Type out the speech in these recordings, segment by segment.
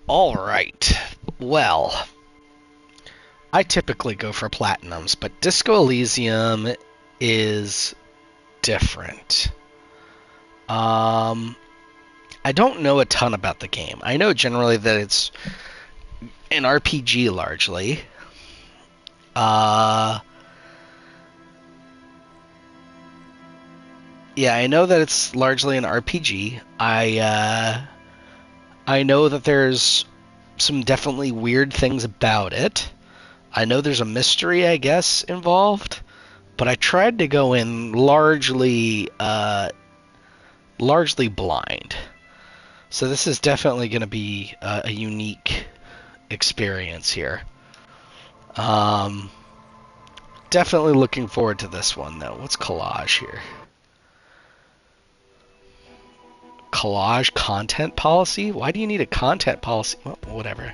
Alright. Well, I typically go for platinums, but Disco Elysium is different. Um, I don't know a ton about the game. I know generally that it's an RPG largely. Uh, yeah, I know that it's largely an RPG. I know that there's some definitely weird things about it. I know there's a mystery, I guess, involved, but I tried to go in largely blind. So this is definitely going to be a unique experience here. Um, Definitely looking forward to this one, though. What's collage here? Collage content policy? Why do you need a content policy? Well, whatever.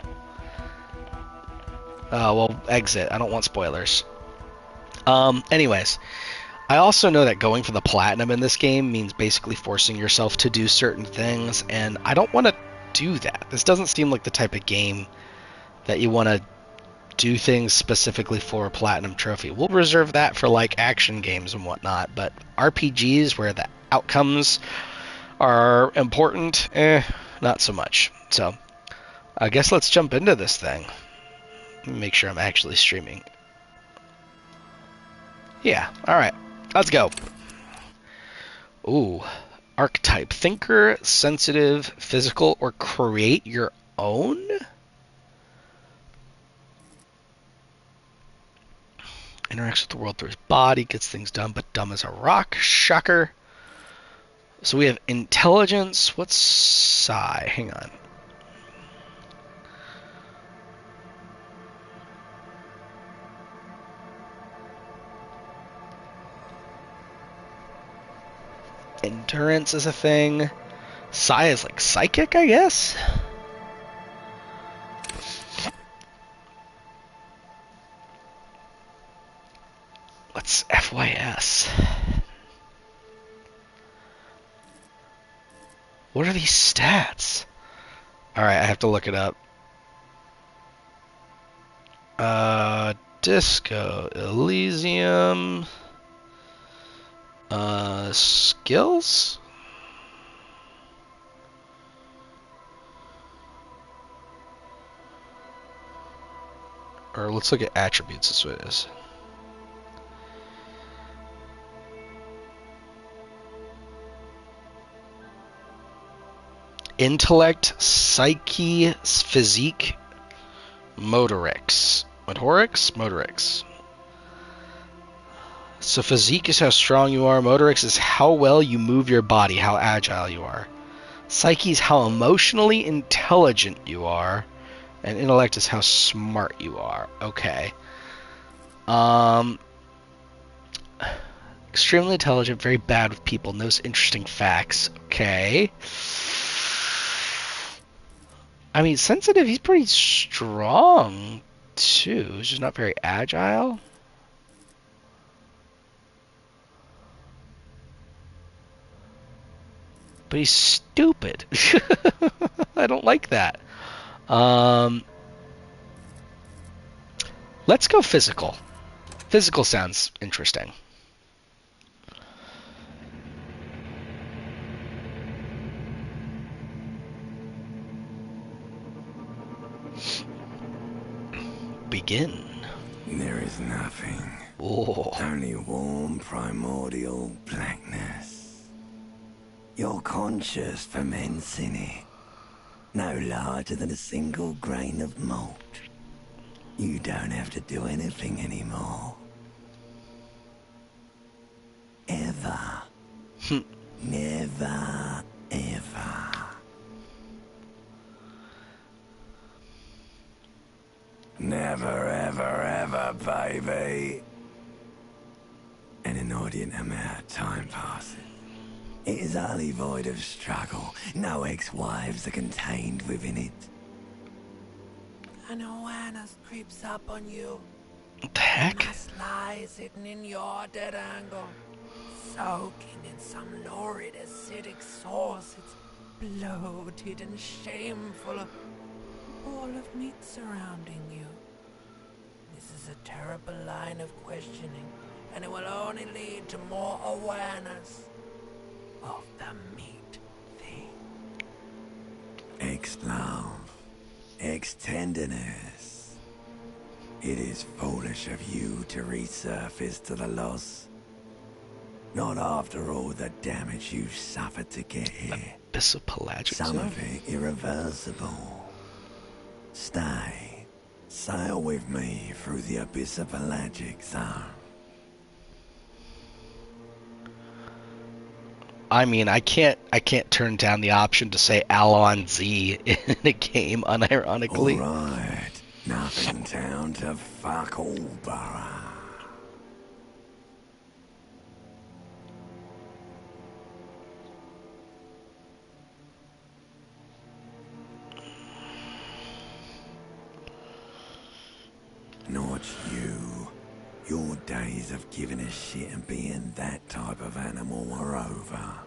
Well, exit. I don't want spoilers. Anyways, I also know that going for the platinum in this game means basically forcing yourself to do certain things, and I don't want to do that. This doesn't seem like the type of game that you want to do things specifically for a platinum trophy. We'll reserve that for like action games and whatnot, but RPGs where the outcomes are important, not so much. So I guess let's jump into this thing. Let me make sure I'm actually streaming. Yeah, alright. Let's go. Ooh. Archetype. Thinker, sensitive, physical, or create your own? Interacts with the world through his body, gets things done, but dumb as a rock. Shocker. So we have intelligence. What's psi? Hang on. Endurance is a thing. Psi is like psychic, I guess? What's FYS? What are these stats? Alright, I have to look it up. Disco Elysium. Skills? Or let's look at attributes, that's what it is. Intellect, psyche, physique, motorics. Motorics. So physique is how strong you are. Motorics is how well you move your body, how agile you are. Psyche is how emotionally intelligent you are. And intellect is how smart you are. Okay. Extremely intelligent, very bad with people, knows interesting facts. Okay. I mean, sensitive, he's pretty strong, too. He's just not very agile. But he's stupid. I don't like that. Let's go physical. Physical sounds interesting. Begin. There is nothing. Oh. Only warm primordial blackness. Your conscious ferments in it. No larger than a single grain of malt. You don't have to do anything anymore. Ever. Never, ever. Never, ever, ever, baby. An inordinate amount of time passes. It is utterly void of struggle. No ex-wives are contained within it. An awareness creeps up on you. What the heck? Must lies hidden in your dead angle. Soaking in some lurid acidic sauce. It's bloated and shameful. ball of meat surrounding you. This is a terrible line of questioning, and it will only lead to more awareness of the meat thing. Ex-love, ex-tenderness. It is foolish of you to resurface to the loss. Not after all the damage you suffered to get here. Abyss of Pelagic Some Zone? of it irreversible. Stay. Sail with me through the Abyss of Pelagic Zone. I mean, I can't turn down the option to say Alon Z in a game unironically. Alright. Nothing down to fuck all, Borough. Not you. Your days of giving a shit and being that type of animal are over.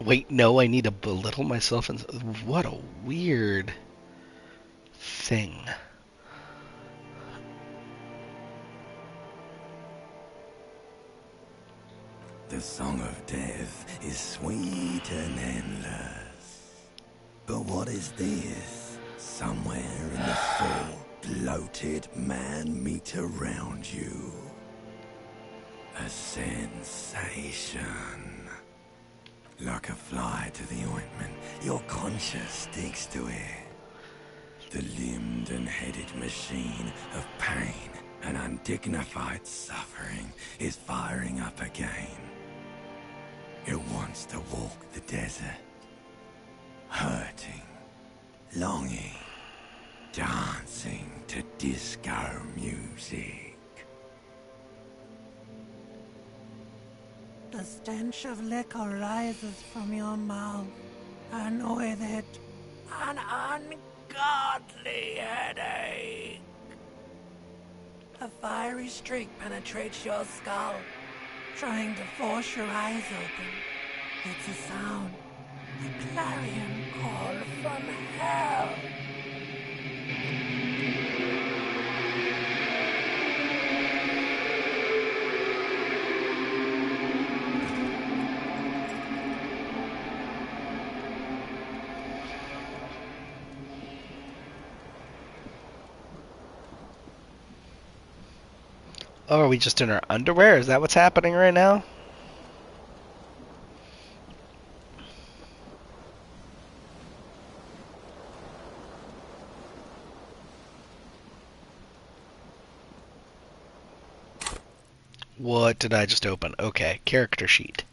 Wait, no, I need to belittle myself. And what a weird thing. The song of death is sweet and endless. But what is this? Somewhere in the full, bloated man meet around you. A sensation. Like a fly to the ointment, your conscience sticks to it. The limbed and headed machine of pain and undignified suffering is firing up again. It wants to walk the desert, hurting, longing, dancing to disco music. The stench of liquor rises from your mouth, and with it, an ungodly headache. A fiery streak penetrates your skull, trying to force your eyes open. It's a sound, a clarion call from hell. Oh, are we just in our underwear? Is that what's happening right now? What did I just open? Okay, character sheet.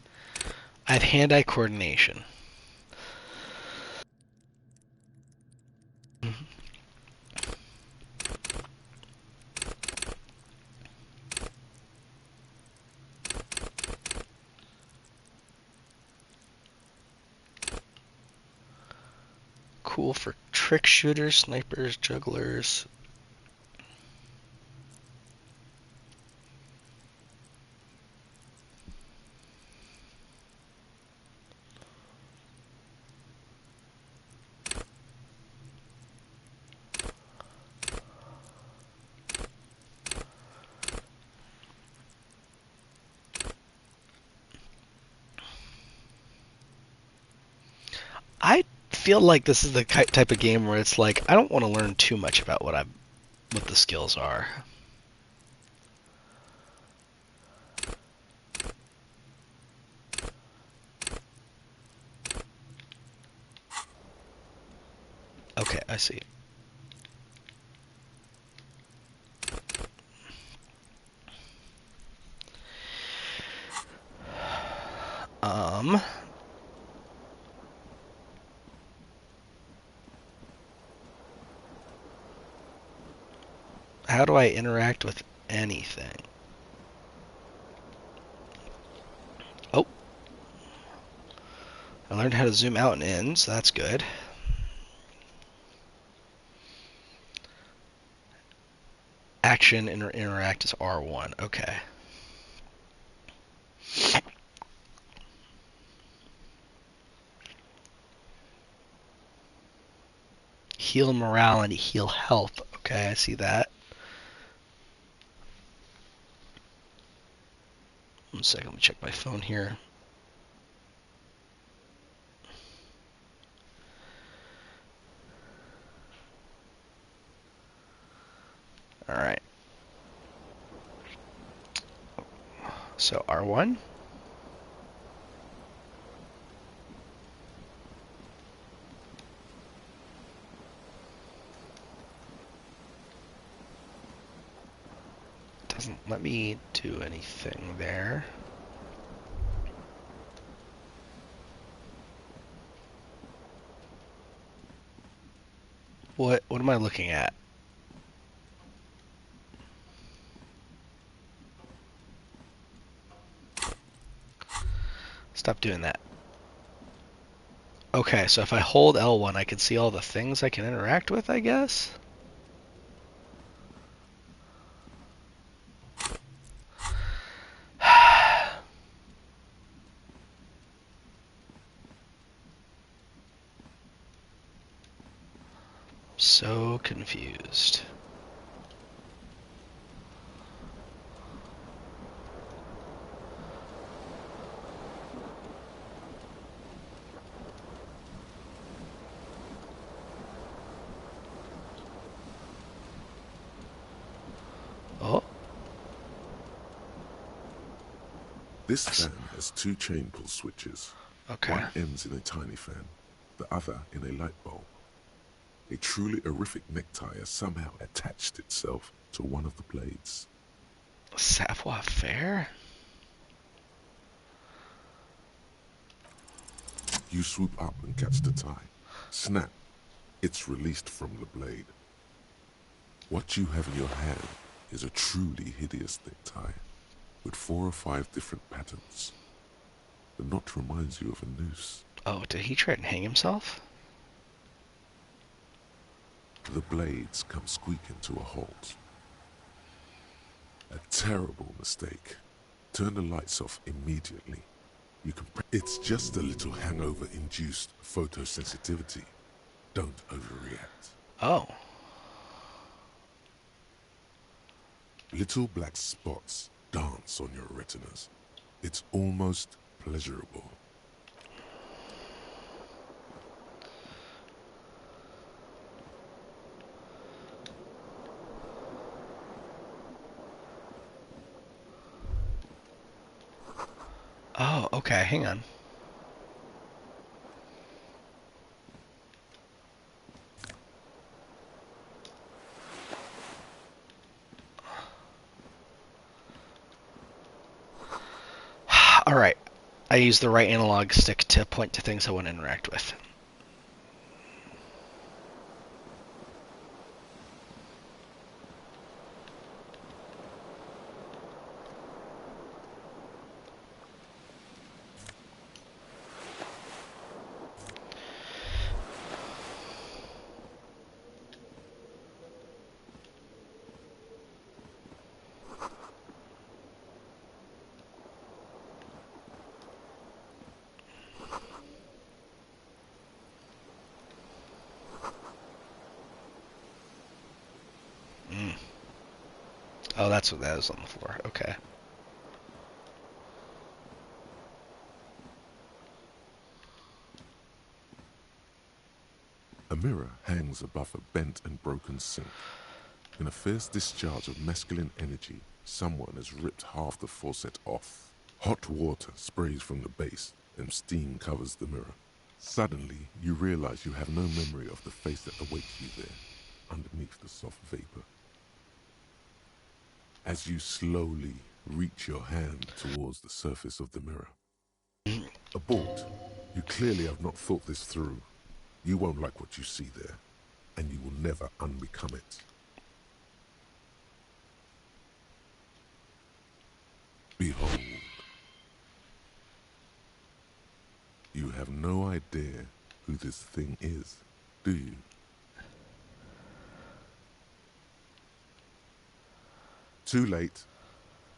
I have hand-eye coordination. Cool for trick shooters, snipers, jugglers. I feel like this is the type of game where it's like I don't want to learn too much about what the skills are. Okay, I see. Um, how do I interact with anything? Oh, I learned how to zoom out and in, so that's good. Action and interact is R1. Okay. heal morale and heal health. Okay, I see that. 1 second, let me check my phone here. All right. So R1. Doesn't let me do anything there. What am I looking at? Stop doing that. Okay, so if I hold L1, I can see all the things I can interact with, I guess? So confused. Oh, This fan has 2 chain pull switches. okay. One ends in a tiny fan, the other in a light bulb. A truly horrific necktie has somehow attached itself to one of the blades. Savoir faire? You swoop up and catch the tie. Snap! It's released from the blade. What you have in your hand is a truly hideous necktie with 4 or 5 different patterns. The knot reminds you of a noose. Oh, did he try and hang himself? The blades come squeaking to a halt. A terrible mistake. Turn the lights off immediately. You can. It's just a little hangover-induced photosensitivity. Don't overreact. Oh. Little black spots dance on your retinas. It's almost pleasurable. Oh, okay, hang on. Alright. I use the right analog stick to point to things I want to interact with. Oh, that's what that is on the floor. Okay. A mirror hangs above a bent and broken sink. In a fierce discharge of masculine energy, someone has ripped half the faucet off. Hot water sprays from the base, and steam covers the mirror. Suddenly, you realize you have no memory of the face that awaits you there, underneath the soft vapor. As you slowly reach your hand towards the surface of the mirror. Abort. You clearly have not thought this through. You won't like what you see there, and you will never unbecome it. Behold. You have no idea who this thing is, do you? Too late.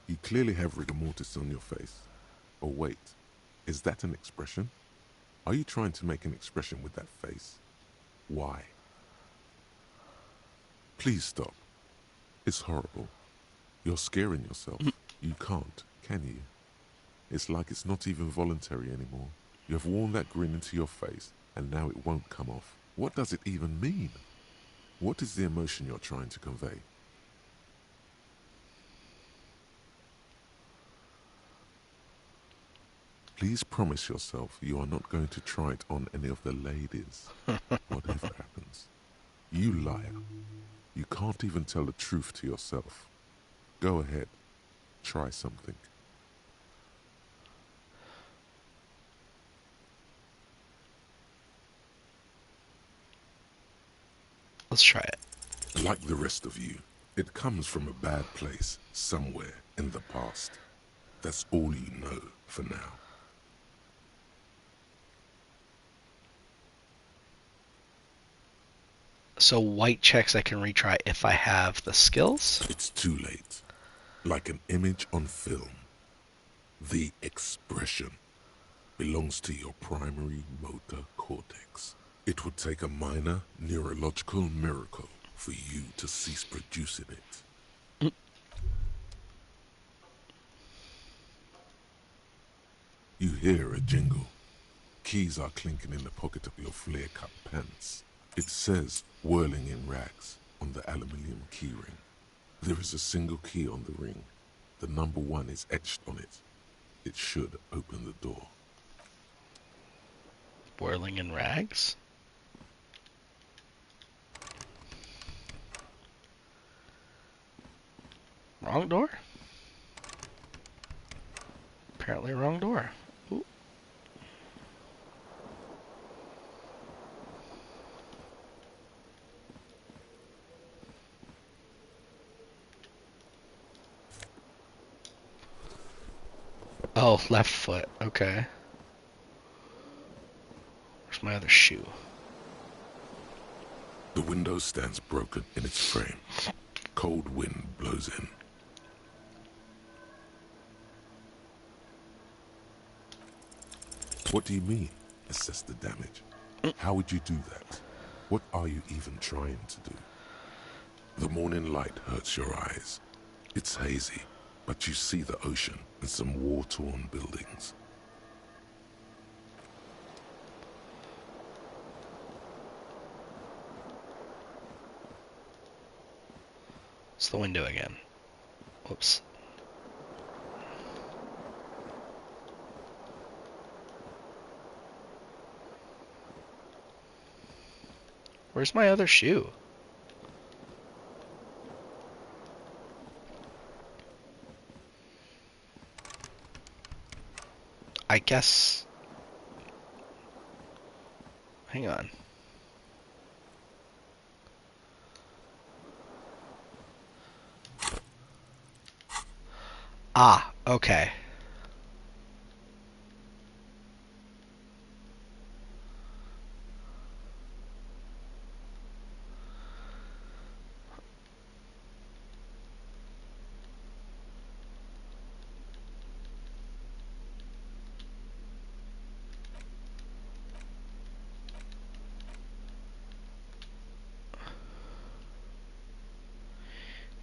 You clearly have rigor mortis on your face. Or wait, is that an expression? Are you trying to make an expression with that face? Why? Please stop. It's horrible. You're scaring yourself. You can't, can you? It's like it's not even voluntary anymore. You have worn that grin into your face, and now it won't come off. What does it even mean? What is the emotion you're trying to convey? Please promise yourself you are not going to try it on any of the ladies, whatever happens. You liar. You can't even tell the truth to yourself. Go ahead. Try something. Let's try it. Like the rest of you, it comes from a bad place somewhere in the past. That's all you know for now. So white checks I can retry if I have the skills? It's too late. Like an image on film. The expression belongs to your primary motor cortex. It would take a minor neurological miracle for you to cease producing it. You hear a jingle. Keys are clinking in the pocket of your flare-cut pants. It says whirling in rags on the aluminium keyring. There is a single key on the ring. The number 1 is etched on it. It should open the door. Whirling in rags? Wrong door? Apparently wrong door. Ooh. Oh, left foot. Okay. Where's my other shoe? The window stands broken in its frame. Cold wind blows in. What do you mean, assess the damage? How would you do that? What are you even trying to do? The morning light hurts your eyes. It's hazy, but you see the ocean and some war-torn buildings. It's the window again. Whoops. Where's my other shoe? I guess... Hang on. Ah, okay.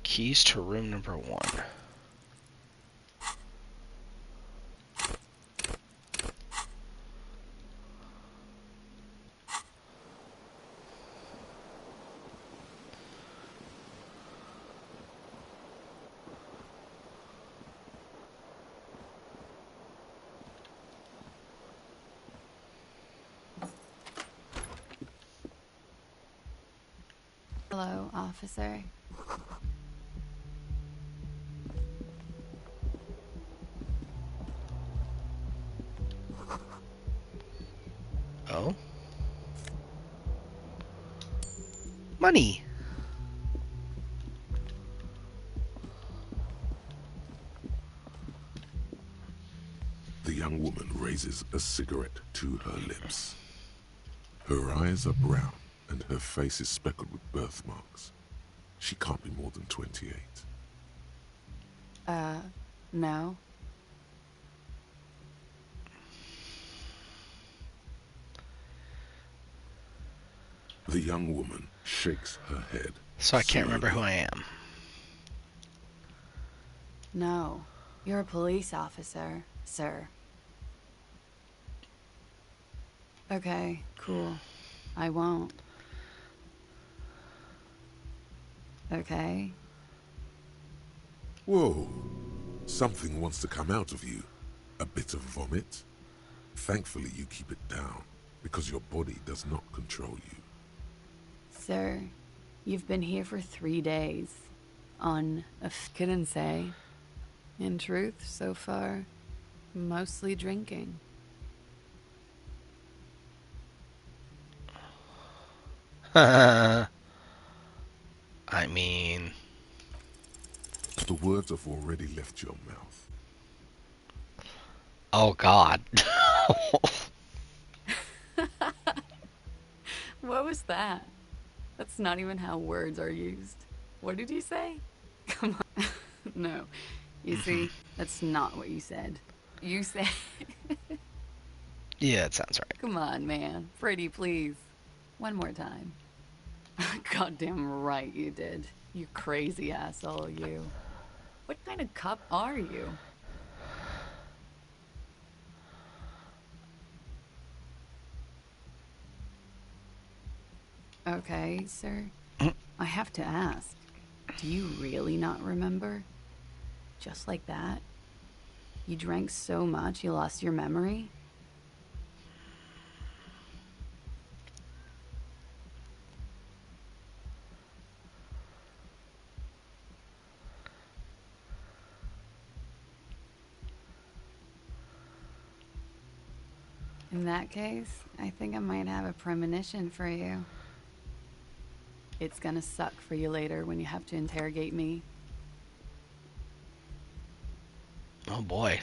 Keys to room number 1. Hello, officer. Oh? Money! The young woman raises a cigarette to her lips. Her eyes are brown and her face is speckled with birthmarks. She can't be more than 28. No. The young woman shakes her head. So I can't remember who slowly. I am. No, you're a police officer, sir. Okay, cool. I won't. Okay? Whoa. Something wants to come out of you. A bit of vomit. Thankfully, you keep it down, because your body does not control you. Sir, you've been here for 3 days. Couldn't say. In truth, so far, mostly drinking. I mean... The words have already left your mouth. Oh, God. What was that? That's not even how words are used. What did you say? Come on. No. You see, that's not what you said. You said... Yeah, it sounds right. Come on, man. Pretty, please. One more time. Goddamn right you did. You crazy asshole, you. What kind of cup are you? Okay, sir. I have to ask. Do you really not remember? Just like that? You drank so much you lost your memory? In that case, I think I might have a premonition for you. It's gonna suck for you later when you have to interrogate me. Oh, boy.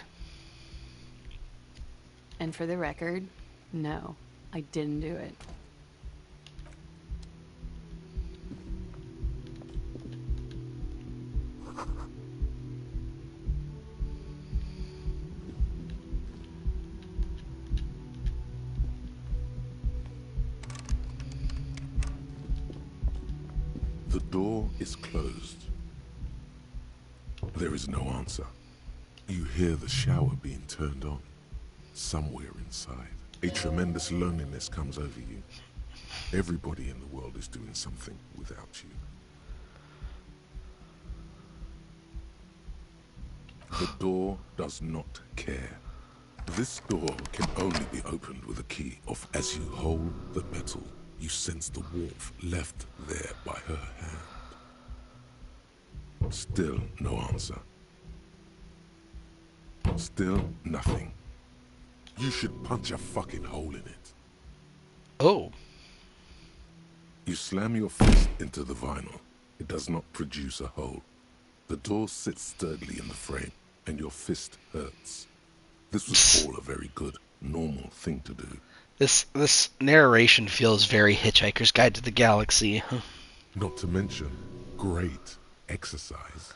And for the record, no, I didn't do it. The door is closed. There is no answer. You hear the shower being turned on. Somewhere inside, a tremendous loneliness comes over you. Everybody in the world is doing something without you. The door does not care. This door can only be opened with a key of as you hold the metal, you sense the warmth left there by her hand. Still no answer. Still nothing. You should punch a fucking hole in it. Oh. You slam your fist into the vinyl. It does not produce a hole. The door sits sturdily in the frame, and your fist hurts. This was all a very good, normal thing to do. This narration feels very Hitchhiker's Guide to the Galaxy. Not to mention, great exercise.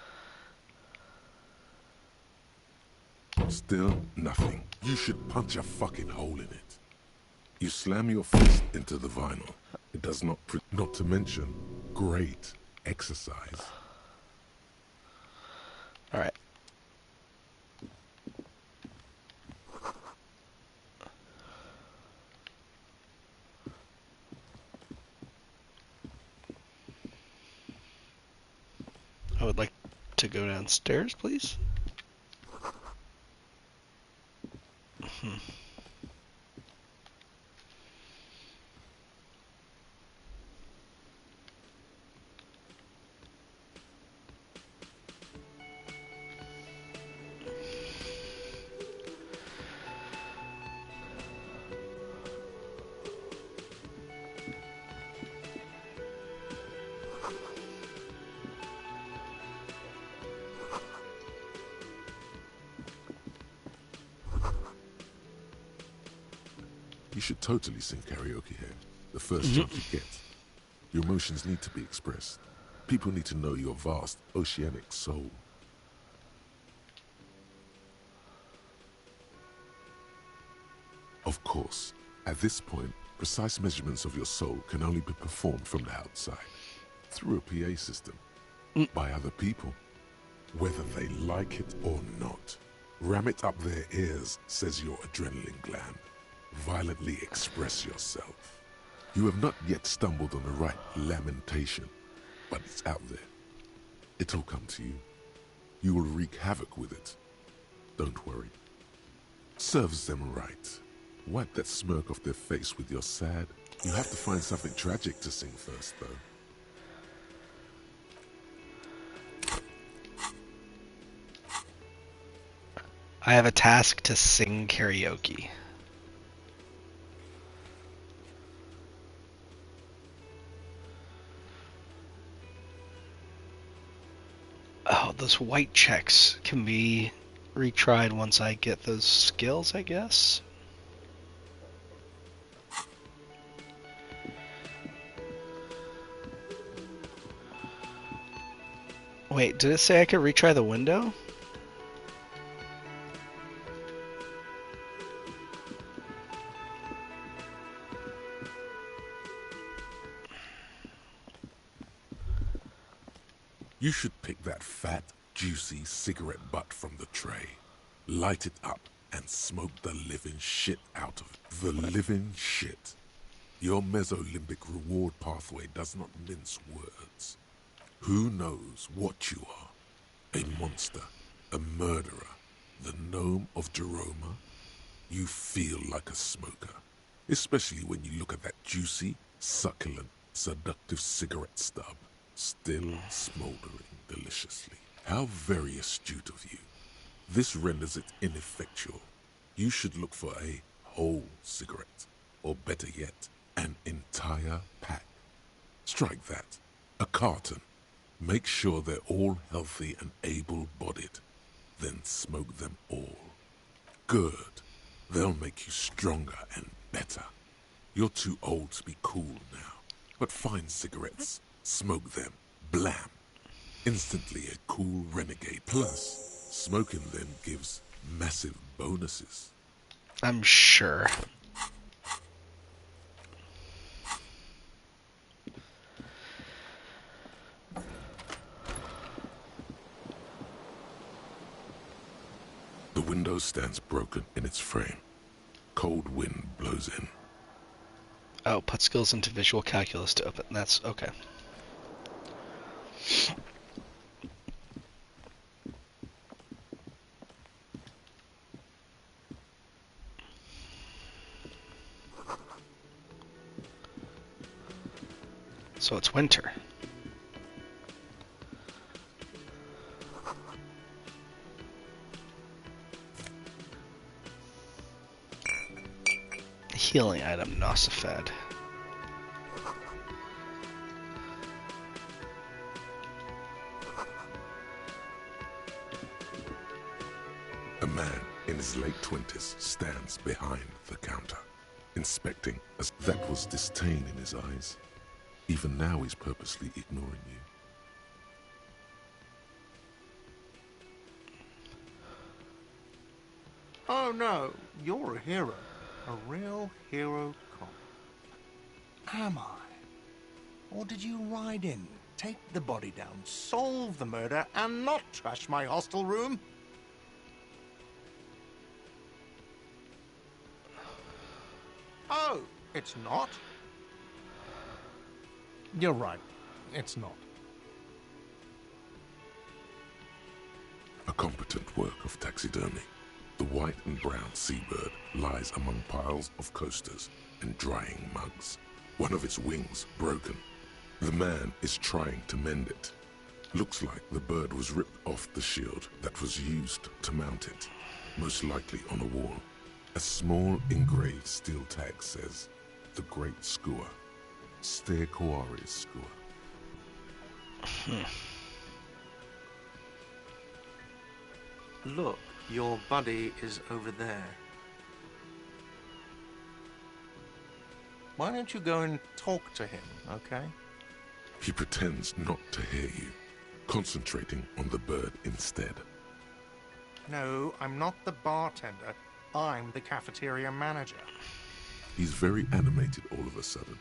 Still nothing. You should punch a fucking hole in it. You slam your fist into the vinyl. It does not not to mention, great exercise. All right. I would like to go downstairs, please. You should totally sing karaoke here. The first job you get. Your emotions need to be expressed. People need to know your vast, oceanic soul. Of course, at this point, Precise measurements of your soul can only be performed from the outside, through a PA system, by other people, whether they like it or not. Ram it up their ears, says your adrenaline gland. Violently express yourself. You have not yet stumbled on the right lamentation, but it's out there. It'll come to you. You will wreak havoc with it. Don't worry. Serves them right. Wipe that smirk off their face with your sad. You have to find something tragic to sing first, though. I have a task to sing karaoke. Oh, those white checks can be retried once I get those skills, I guess. Wait, did it say I could retry the window? You should pick that fat, juicy cigarette butt from the tray, light it up, and smoke the living shit out of it. The living shit. Your mesolimbic reward pathway does not mince words. Who knows what you are? A monster, a murderer, the gnome of Jeroma? You feel like a smoker, especially when you look at that juicy, succulent, seductive cigarette stub, still smoldering deliciously. How very astute of you. This renders it ineffectual. You should look for a whole cigarette, or better yet, an entire pack. Strike that. A carton. Make sure they're all healthy and able-bodied. Then smoke them all. Good. They'll make you stronger and better. You're too old to be cool now. But find cigarettes, smoke them, blam. Instantly a cool renegade. Plus, smoking them gives massive bonuses. I'm sure. The window stands broken in its frame. Cold wind blows in. Oh, put skills into visual calculus to open. That's okay. So it's winter. Healing item, Nosifed. A man in his late 20s stands behind the counter, inspecting as that was disdain in his eyes. Even now he's purposely ignoring you. Oh no, you're a hero. A real hero cop. Am I? Or did you ride in, take the body down, solve the murder, and not trash my hostel room? Oh, it's not? You're right. It's not. A competent work of taxidermy. The white and brown seabird lies among piles of coasters and drying mugs. One of its wings broken. The man is trying to mend it. Looks like the bird was ripped off the shield that was used to mount it, most likely on a wall. A small engraved steel tag says, "The Great Skua, Ste Koari Skua." Look, your buddy is over there. Why don't you go and talk to him, okay? He pretends not to hear you, concentrating on the bird instead. No, I'm not the bartender. I'm the cafeteria manager. He's very animated all of a sudden.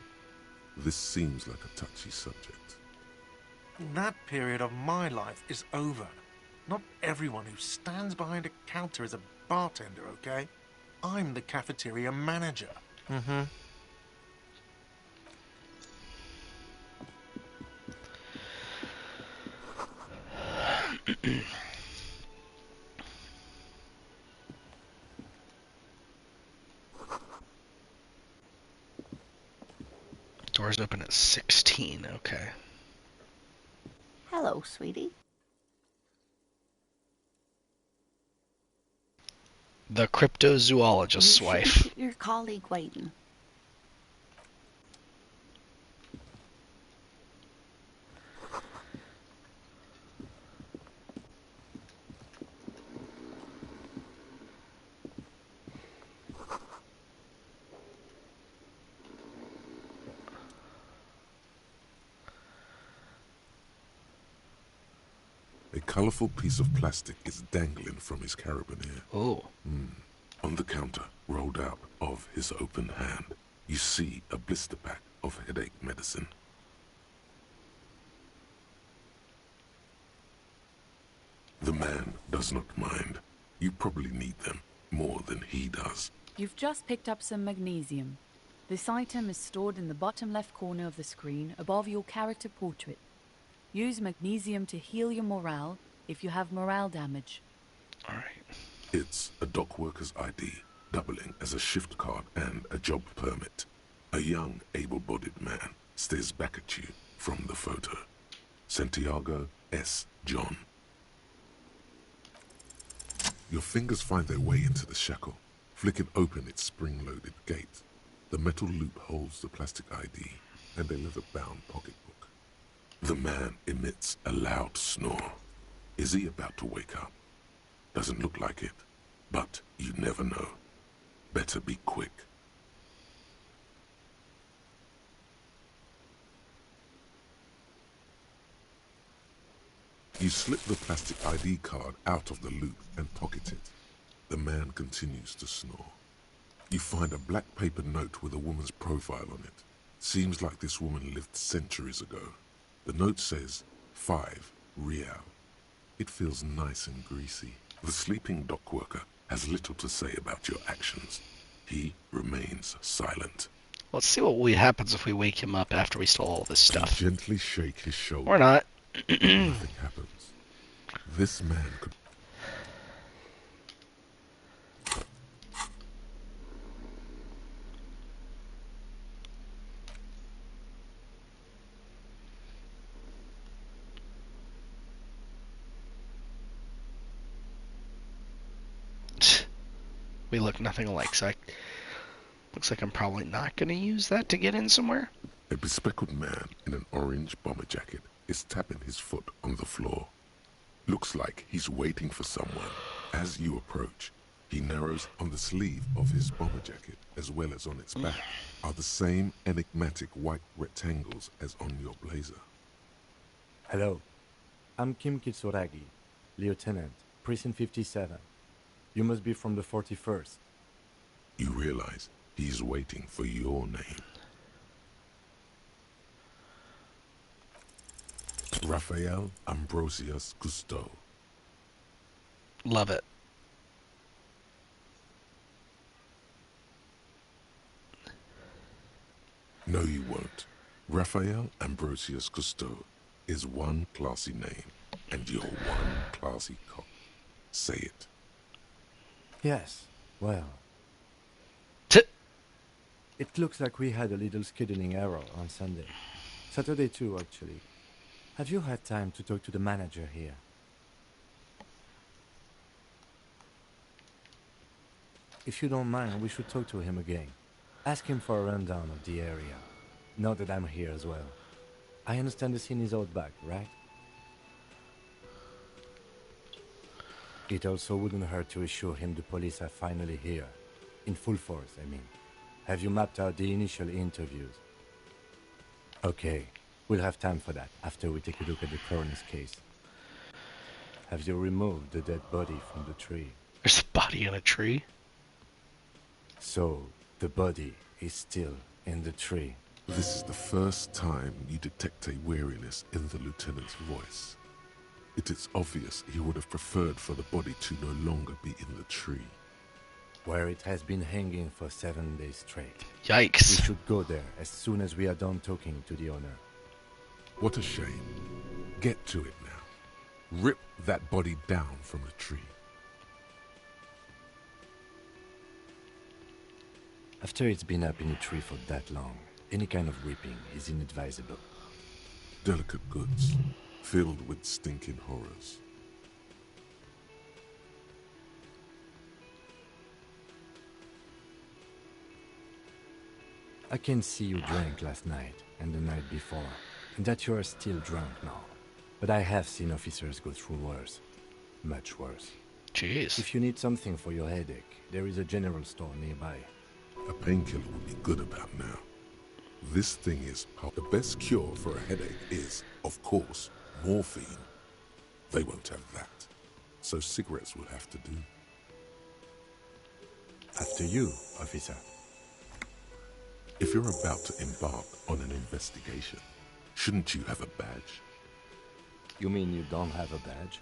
This seems like a touchy subject. That period of my life is over. Not everyone who stands behind a counter is a bartender, okay? I'm the cafeteria manager. Mm-hmm. Doors open at 16. Okay. Hello, sweetie. The cryptozoologist's You shouldn't wife. keep your colleague waiting. A colorful piece of plastic is dangling from his carabiner. Oh. On the counter, rolled out of his open hand, you see a blister pack of headache medicine. The man does not mind. You probably need them more than he does. You've just picked up some magnesium. This item is stored in the bottom left corner of the screen above your character portrait. Use magnesium to heal your morale if you have morale damage. All right. It's a dock worker's ID, doubling as a shift card and a job permit. A young, able-bodied man stares back at you from the photo. Santiago S. John. Your fingers find their way into the shackle, flicking open its spring-loaded gate. The metal loop holds the plastic ID and a leather-bound pocketbook. The man emits a loud snore. Is he about to wake up? Doesn't look like it, but you never know. Better be quick. You slip the plastic ID card out of the loop and pocket it. The man continues to snore. You find a black paper note with a woman's profile on it. Seems like this woman lived centuries ago. The note says, 5 real. It feels nice and greasy. The sleeping dock worker has little to say about your actions. He remains silent. Let's see what happens if we wake him up after we stole all this You stuff. gently shake his shoulder. Or not. Nothing happens. This man could... We look nothing alike, so looks like I'm probably not going to use that to get in somewhere. A bespectacled man in an orange bomber jacket is tapping his foot on the floor. Looks like he's waiting for someone. As you approach, he narrows on the sleeve of his bomber jacket, as well as on its back, are the same enigmatic white rectangles as on your blazer. Hello, I'm Kim Kitsuragi, Lieutenant, Precinct 57. You must be from the 41st. You realize he's waiting for your name. Raphael Ambrosius Cousteau. Love it. No, you won't. Raphael Ambrosius Cousteau is one classy name, and you're one classy cop. Say it. Yes, well, it looks like we had a little scheduling error on Sunday. Saturday too, actually. Have you had time to talk to the manager here? If you don't mind, we should talk to him again. Ask him for a rundown of the area. Now that I'm here as well. I understand the scene is out back, right? It also wouldn't hurt to assure him the police are finally here. In full force, I mean. Have you mapped out the initial interviews? Okay, we'll have time for that after we take a look at the coroner's case. Have you removed the dead body from the tree? There's a body in a tree. So, the body is still in the tree. This is the first time you detect a weariness in the lieutenant's voice. It is obvious he would have preferred for the body to no longer be in the tree. Where it has been hanging for 7 days straight. Yikes. We should go there as soon as we are done talking to the owner. What a shame. Get to it now. Rip that body down from the tree. After it's been up in a tree for that long, any kind of ripping is inadvisable. Delicate goods, filled with stinking horrors. I can see you drank last night and the night before, and that you are still drunk now. But I have seen officers go through worse. Much worse. Jeez. If you need something for your headache, there is a general store nearby. A painkiller would be good about now. This thing is the best cure for a headache is, of course, morphine. They won't have that, so cigarettes will have to do. After you, officer. If you're about to embark on an investigation, shouldn't you have a badge? You mean you don't have a badge?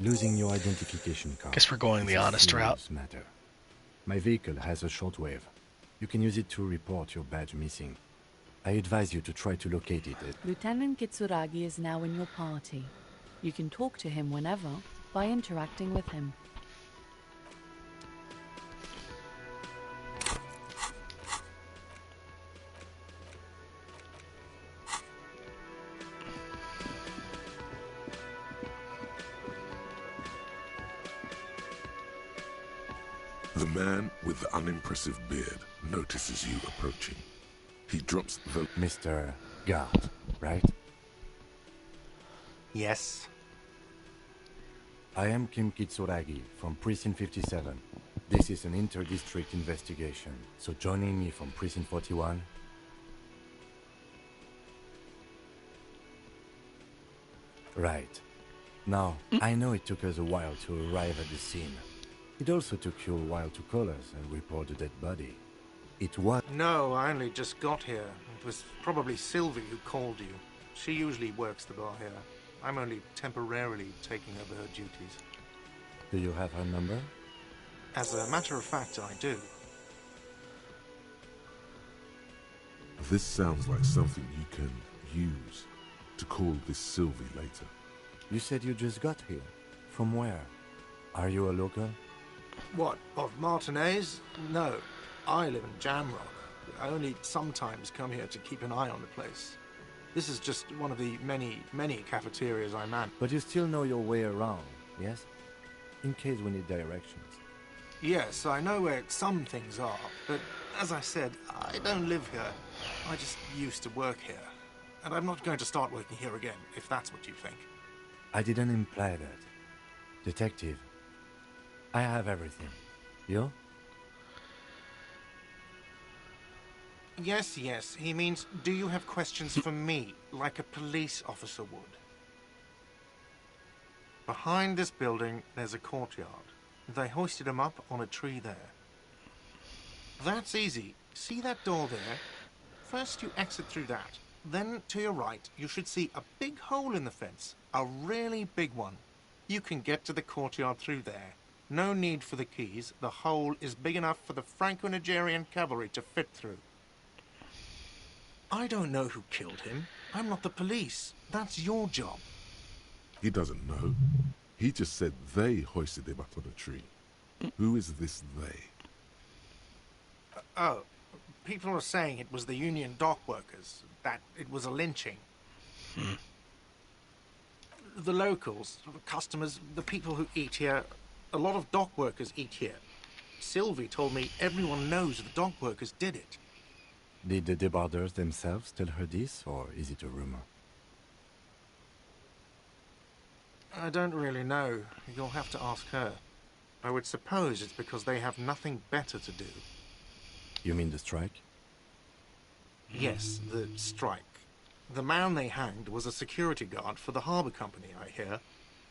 Losing your identification card. Guess we're going the honest route. Matter. My vehicle has a shortwave. You can use it to report your badge missing. I advise you to try to locate it. Lieutenant Kitsuragi is now in your party. You can talk to him whenever by interacting with him. The man with the unimpressive beard notices you approaching. He drops the... Mr. Guard, right? Yes. I am Kim Kitsuragi from Precinct 57. This is an inter-district investigation, so joining me from Precinct 41... Right. Now, I know it took us a while to arrive at the scene. It also took you a while to call us and report the dead body. It was... No, I only just got here. It was probably Sylvie who called you. She usually works the bar here. I'm only temporarily taking over her duties. Do you have her number? As a matter of fact, I do. This sounds like something you can use to call this Sylvie later. You said you just got here. From where? Are you a local? What, of Martinez? No, I live in Jamrock. I only sometimes come here to keep an eye on the place. This is just one of the many cafeterias I man. But you still know your way around, yes? In case we need directions. Yes, I know where some things are, but as I said, I don't live here. I just used to work here. And I'm not going to start working here again, if that's what you think. I didn't imply that. Detective, I have everything. You? Yes, he means, do you have questions for me, like a police officer would? Behind this building, there's a courtyard. They hoisted him up on a tree there. That's easy. See that door there? First you exit through that. Then, to your right, you should see a big hole in the fence. A really big one. You can get to the courtyard through there. No need for the keys. The hole is big enough for the Franco-Nigerian cavalry to fit through. I don't know who killed him. I'm not the police. That's your job. He doesn't know. He just said they hoisted him up on a tree. Who is this they? Oh, people are saying it was the union dock workers, that it was a lynching. The locals, the customers, the people who eat here, a lot of dock workers eat here. Sylvie told me everyone knows the dock workers did it. Did the debarders themselves tell her this, or is it a rumor? I don't really know. You'll have to ask her. I would suppose it's because they have nothing better to do. You mean the strike? Yes, the strike. The man they hanged was a security guard for the harbour company, I hear.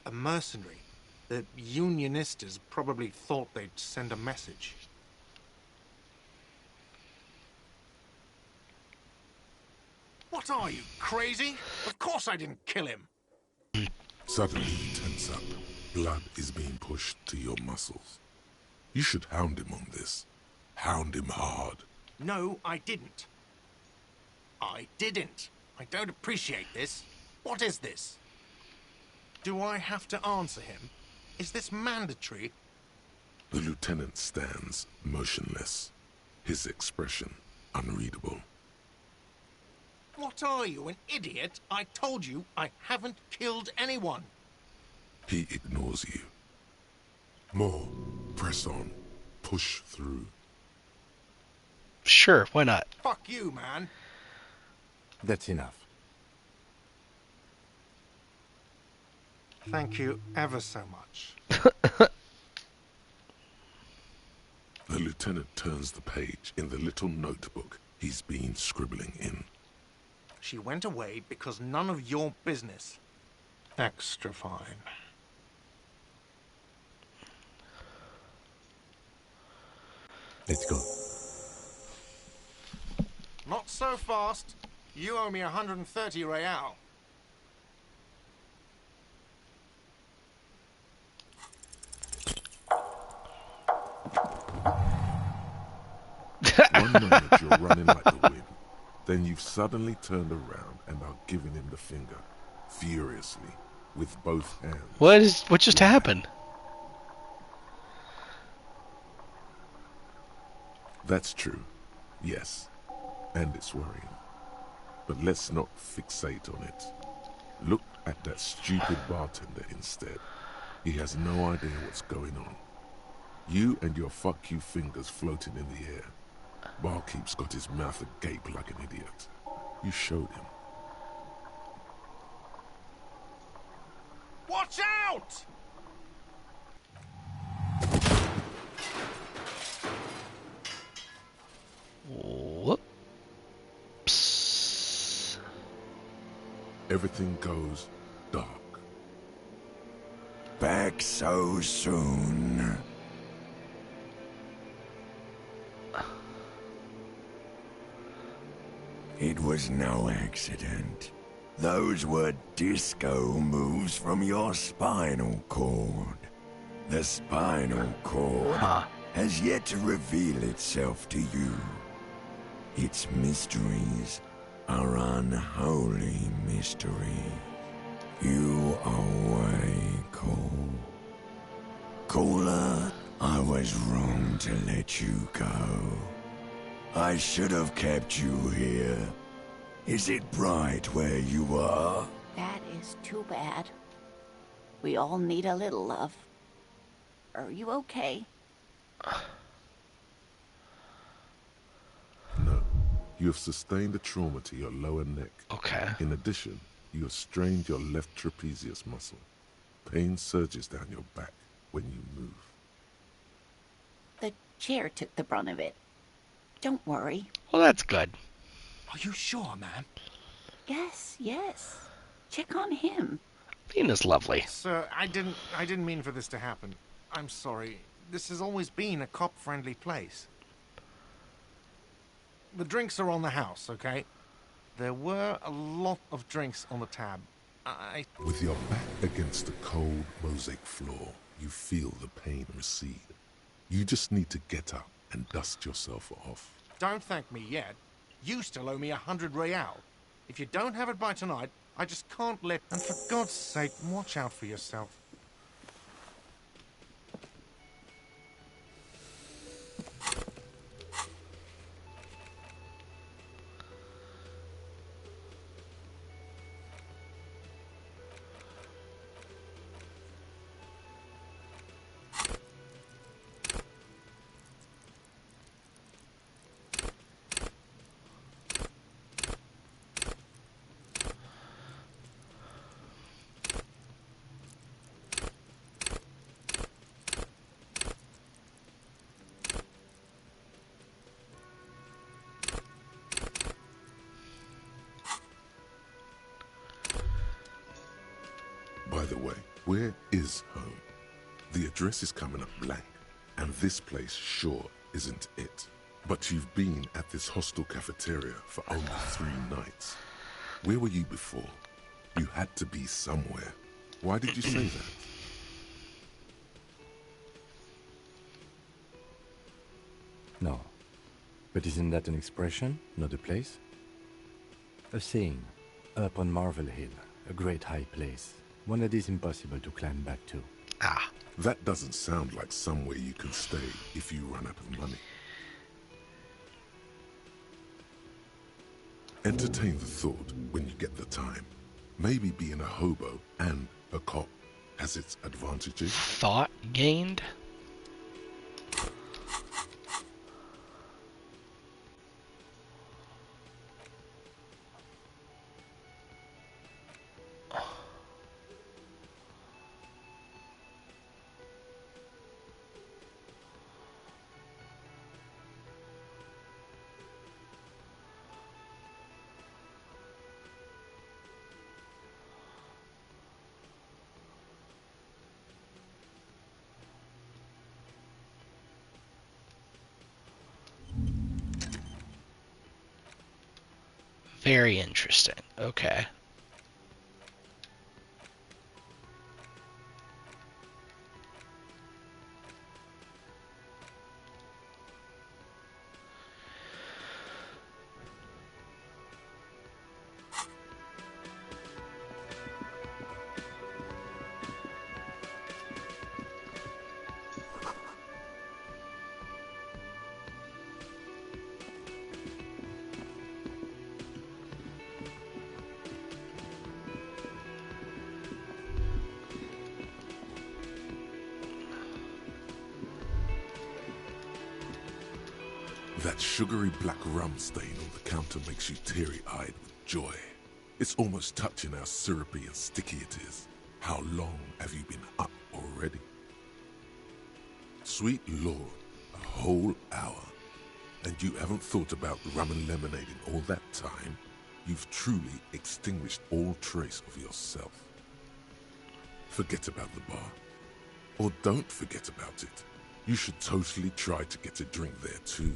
A mercenary. The Unionistas probably thought they'd send a message. What are you, crazy? Of course I didn't kill him. Suddenly you tense up. Blood is being pushed to your muscles. You should hound him on this. Hound him hard. No, I didn't. I didn't. I don't appreciate this. What is this? Do I have to answer him? Is this mandatory? The lieutenant stands motionless, his expression unreadable. What are you, an idiot? I told you I haven't killed anyone. He ignores you. More. Press on. Push through. Sure, why not? Fuck you, man. That's enough. Thank you ever so much. The lieutenant turns the page in the little notebook he's been scribbling in. She went away because none of your business. Extra fine. Let's go. Not so fast. You owe me 130 real. One moment you're running like the wind. Then you've suddenly turned around and are giving him the finger, furiously, with both hands. What just happened? That's true, yes, and it's worrying. But let's not fixate on it. Look at that stupid bartender instead. He has no idea what's going on. You and your fuck you fingers floating in the air. Barkeep's got his mouth agape like an idiot. You showed him. Watch out! Whoops. Everything goes dark. Back so soon. It was no accident. Those were disco moves from your spinal cord. The spinal cord has yet to reveal itself to you. Its mysteries are unholy mysteries. You are way cool. Cooler, I was wrong to let you go. I should have kept you here. Is it bright where you are? That is too bad. We all need a little love. Are you okay? No, you have sustained a trauma to your lower neck. Okay. In addition, you have strained your left trapezius muscle. Pain surges down your back when you move. The chair took the brunt of it. Don't worry. Well, that's good. Are you sure, ma'am? Yes, yes. Check on him. Nina's lovely. Sir, I didn't mean for this to happen. I'm sorry. This has always been a cop-friendly place. The drinks are on the house, okay? There were a lot of drinks on the tab. With your back against the cold mosaic floor, you feel the pain recede. You just need to get up and dust yourself off. Don't thank me yet. You still owe me 100 real. If you don't have it by tonight, I just can't let... And for God's sake, watch out for yourself. By the way, where is home? The address is coming up blank, and this place sure isn't it. But you've been at this hostel cafeteria for only 3 nights. Where were you before? You had to be somewhere. Why did you say that? No. But isn't that an expression, not a place? A saying, up on Marvel Hill, a great high place, one that is impossible to climb back to. Ah. That doesn't sound like somewhere you can stay if you run out of money. Entertain the thought when you get the time. Maybe being a hobo and a cop has its advantages. Thought gained? Very interesting. Okay. That sugary black rum stain on the counter makes you teary-eyed with joy. It's almost touching how syrupy and sticky it is. How long have you been up already? Sweet Lord, a whole hour. And you haven't thought about rum and lemonade in all that time? You've truly extinguished all trace of yourself. Forget about the bar. Or don't forget about it. You should totally try to get a drink there too.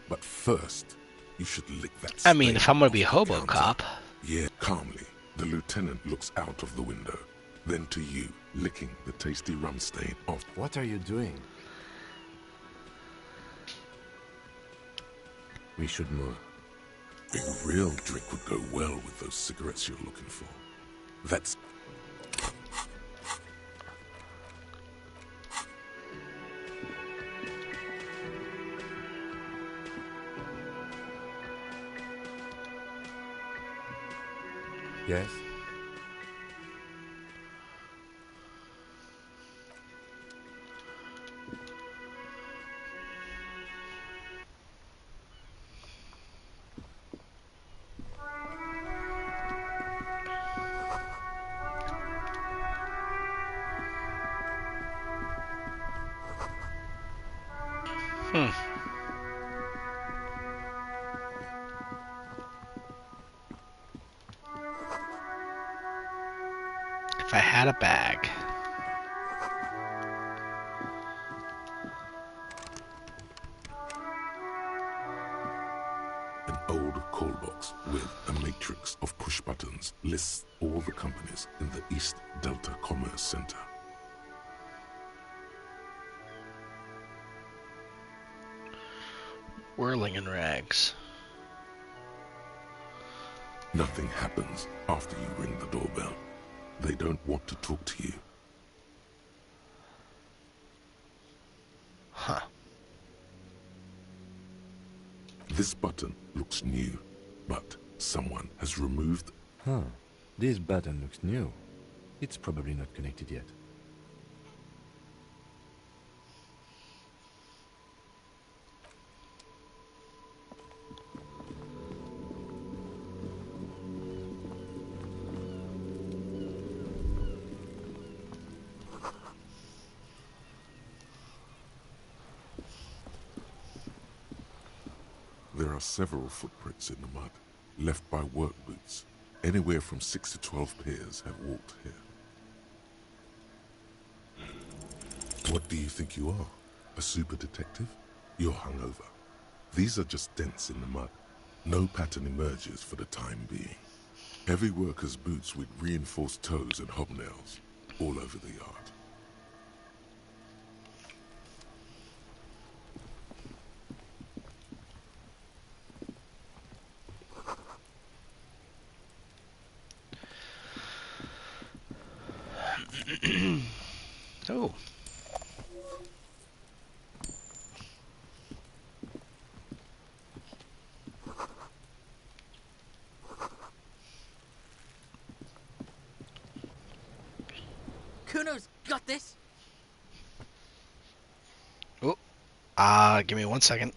But first, you should lick that I mean, if I'm gonna be stain off the Hobocop. counter. Yeah, calmly. The lieutenant looks out of the window. Then to you, licking the tasty rum stain off. What are you doing? We should move. A real drink would go well with those cigarettes you're looking for. That's... Yes? If I had a bag. An old call box with a matrix of push buttons lists all the companies in the East Delta Commerce Center. Whirling in rags. Nothing happens after you ring the doorbell. They don't want to talk to you. Huh. This button looks new, but someone has removed... Huh. This button looks new. It's probably not connected yet. There are several footprints in the mud, left by work boots. Anywhere from 6 to 12 pairs have walked here. What do you think you are? A super detective? You're hungover. These are just dents in the mud. No pattern emerges for the time being. Heavy workers' boots with reinforced toes and hobnails all over the yard. Oh. Kuno's got this. Oh. Give me 1 second.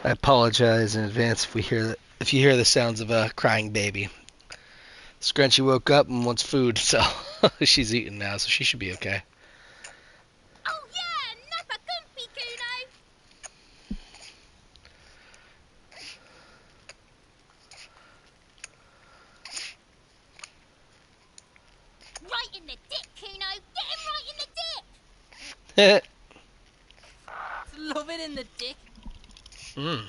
I apologize in advance if you hear the sounds of a crying baby. Scrunchy woke up and wants food, so she's eating now, so she should be okay. Oh yeah, Nappa Gumpy, Kuno! Right in the dip, Kuno! Get him right in the dip! it in the dick. Mm.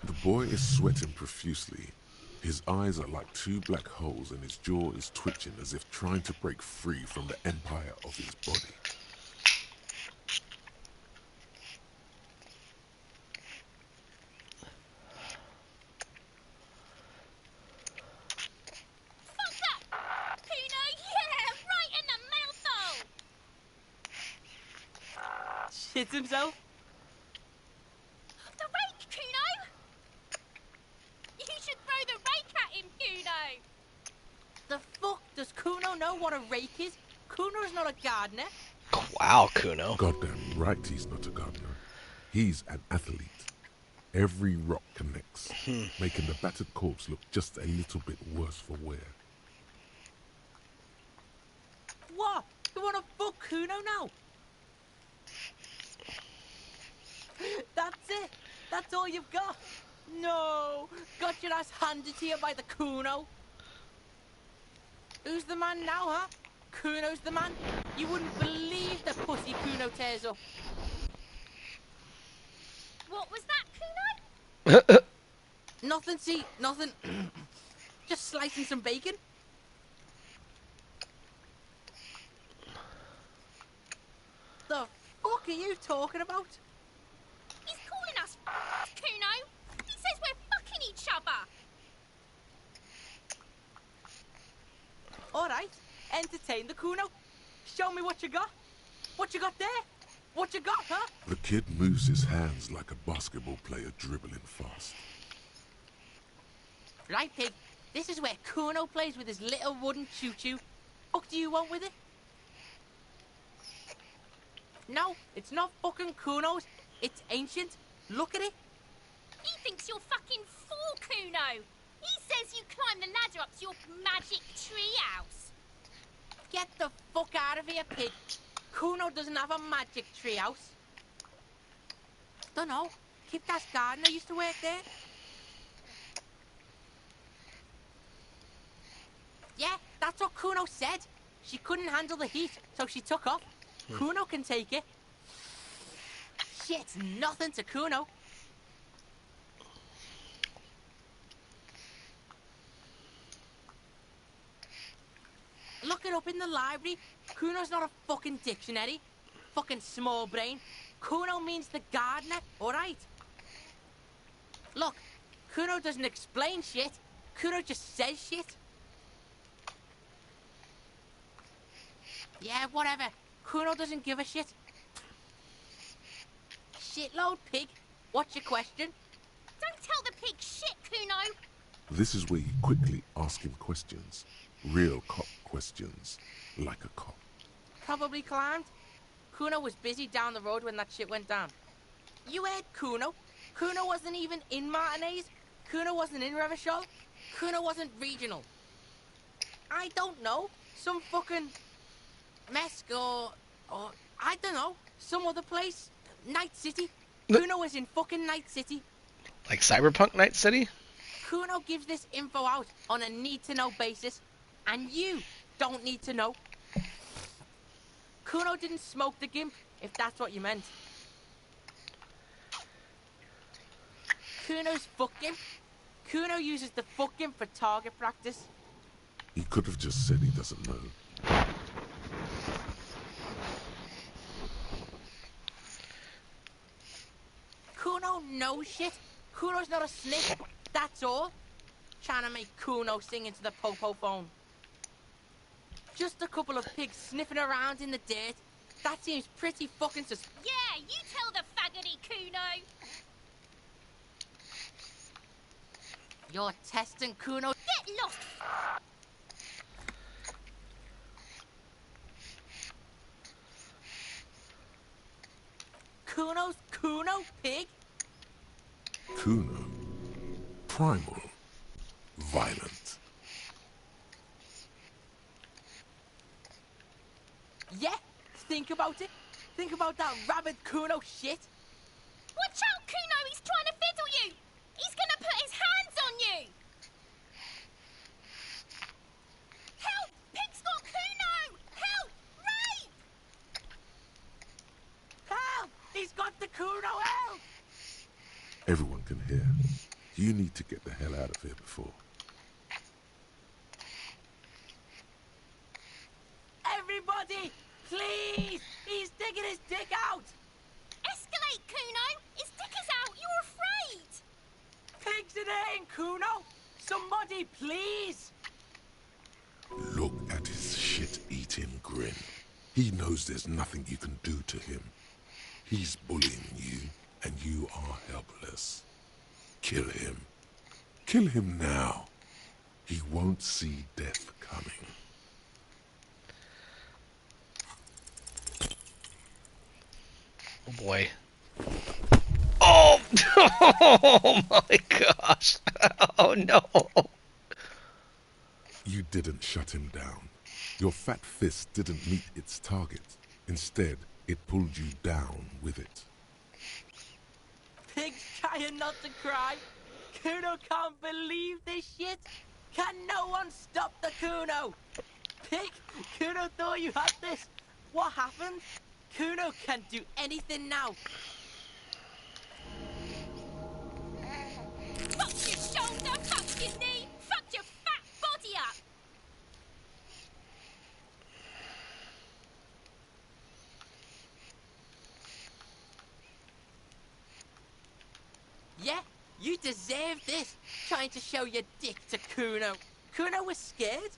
The boy is sweating profusely. His eyes are like two black holes and his jaw is twitching as if trying to break free from the empire of his body. Fuck that! Kuno, yeah, right in the mouthhole! Shits himself. The rake, Kuno! You should throw the rake at him, Kuno! The fuck does Kuno know what a rake is? Kuno's not a gardener. Wow, Kuno. Goddamn right he's not a gardener. He's an athlete. Every rock connects, making the battered corpse look just a little bit worse for wear. What? You wanna fuck Kuno now? That's it? That's all you've got? No! Got your ass handed to you by the Kuno? Who's the man now, huh? Kuno's the man? You wouldn't believe the pussy Kuno tears up. What was that, Kuno? Nothing, see, nothing. Just slicing some bacon. The fuck are you talking about? He's calling us Kuno. He says we're fucking each other. Alright, entertain the Kuno. Show me what you got. What you got there? What you got, huh? The kid moves his hands like a basketball player dribbling fast. Right, pig. This is where Kuno plays with his little wooden choo-choo. Fuck do you want with it? No, it's not fucking Kuno's. It's ancient. Look at it. He thinks you're fucking fool, Kuno. He says you climb the ladder up to your magic treehouse. Get the fuck out of here, pig. Kuno doesn't have a magic treehouse. Dunno. Kipta's gardener used to work there. Yeah, that's what Kuno said. She couldn't handle the heat, so she took off. Kuno can take it. Shit's nothing to Kuno. Look it up in the library. Kuno's not a fucking dictionary. Fucking small brain. Kuno means the gardener, alright? Look, Kuno doesn't explain shit. Kuno just says shit. Yeah, whatever. Kuno doesn't give a shit. Shitload, pig. What's your question? Don't tell the pig shit, Kuno. This is where you quickly ask him questions. Real cop questions. Like a cop. Probably climbed. Kuno was busy down the road when that shit went down. You heard Kuno. Kuno wasn't even in Martinez. Kuno wasn't in Revachol. Kuno wasn't regional. I don't know. Some fucking Mesk or I don't know. Some other place. Night City. Kuno was in fucking Night City. Like Cyberpunk Night City? Kuno gives this info out on a need-to-know basis, and you don't need to know. Kuno didn't smoke the gimp, if that's what you meant. Kuno's fuck gimp. Kuno uses the fuck gimp for target practice. He could have just said he doesn't know. Kuno knows shit. Kuno's not a snitch, that's all. Trying to make Kuno sing into the popo phone. Just a couple of pigs sniffing around in the dirt. That seems pretty fucking Yeah, you tell the faggoty, Kuno. You're testing Kuno. Get lost. Kuno's Kuno, pig? Kuno. Primal. Violent. Yeah, think about it. Think about that rabid Kuno shit. Watch out, Kuno. He's trying to fiddle you. He's going to put his hands on you. Help! Pig's got Kuno! Help! Rape! Everyone can hear. You need to get the hell out of here before. Everybody, please! He's digging his dick out! Escalate, Kuno! His dick is out! You're afraid! Pigs in air, Kuno! Somebody, please! Look at his shit-eating grin. He knows there's nothing you can do to him. He's bullying you, and you are helpless. Kill him. Kill him now. He won't see death coming. Oh boy. Oh! Oh my gosh. Oh no. You didn't shut him down. Your fat fist didn't meet its target. Instead, it pulled you down with it. Pig's trying not to cry. Kuno can't believe this shit. Can no one stop the Kuno? Pig, Kuno thought you had this. What happened? Kuno can do anything now. Fuck your shoulder, fuck your knee, fuck your fat body up! Yeah, you deserve this. Trying to show your dick to Kuno. Kuno was scared.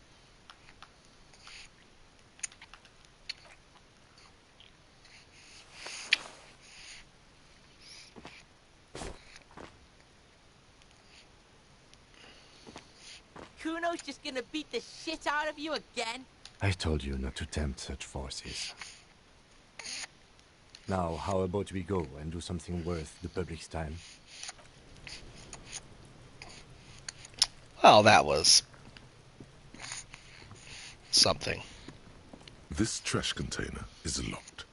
Kuno's just gonna beat the shit out of you again. I told you not to tempt such forces. Now, how about we go and do something worth the public's time? Well, that was something. This trash container is locked.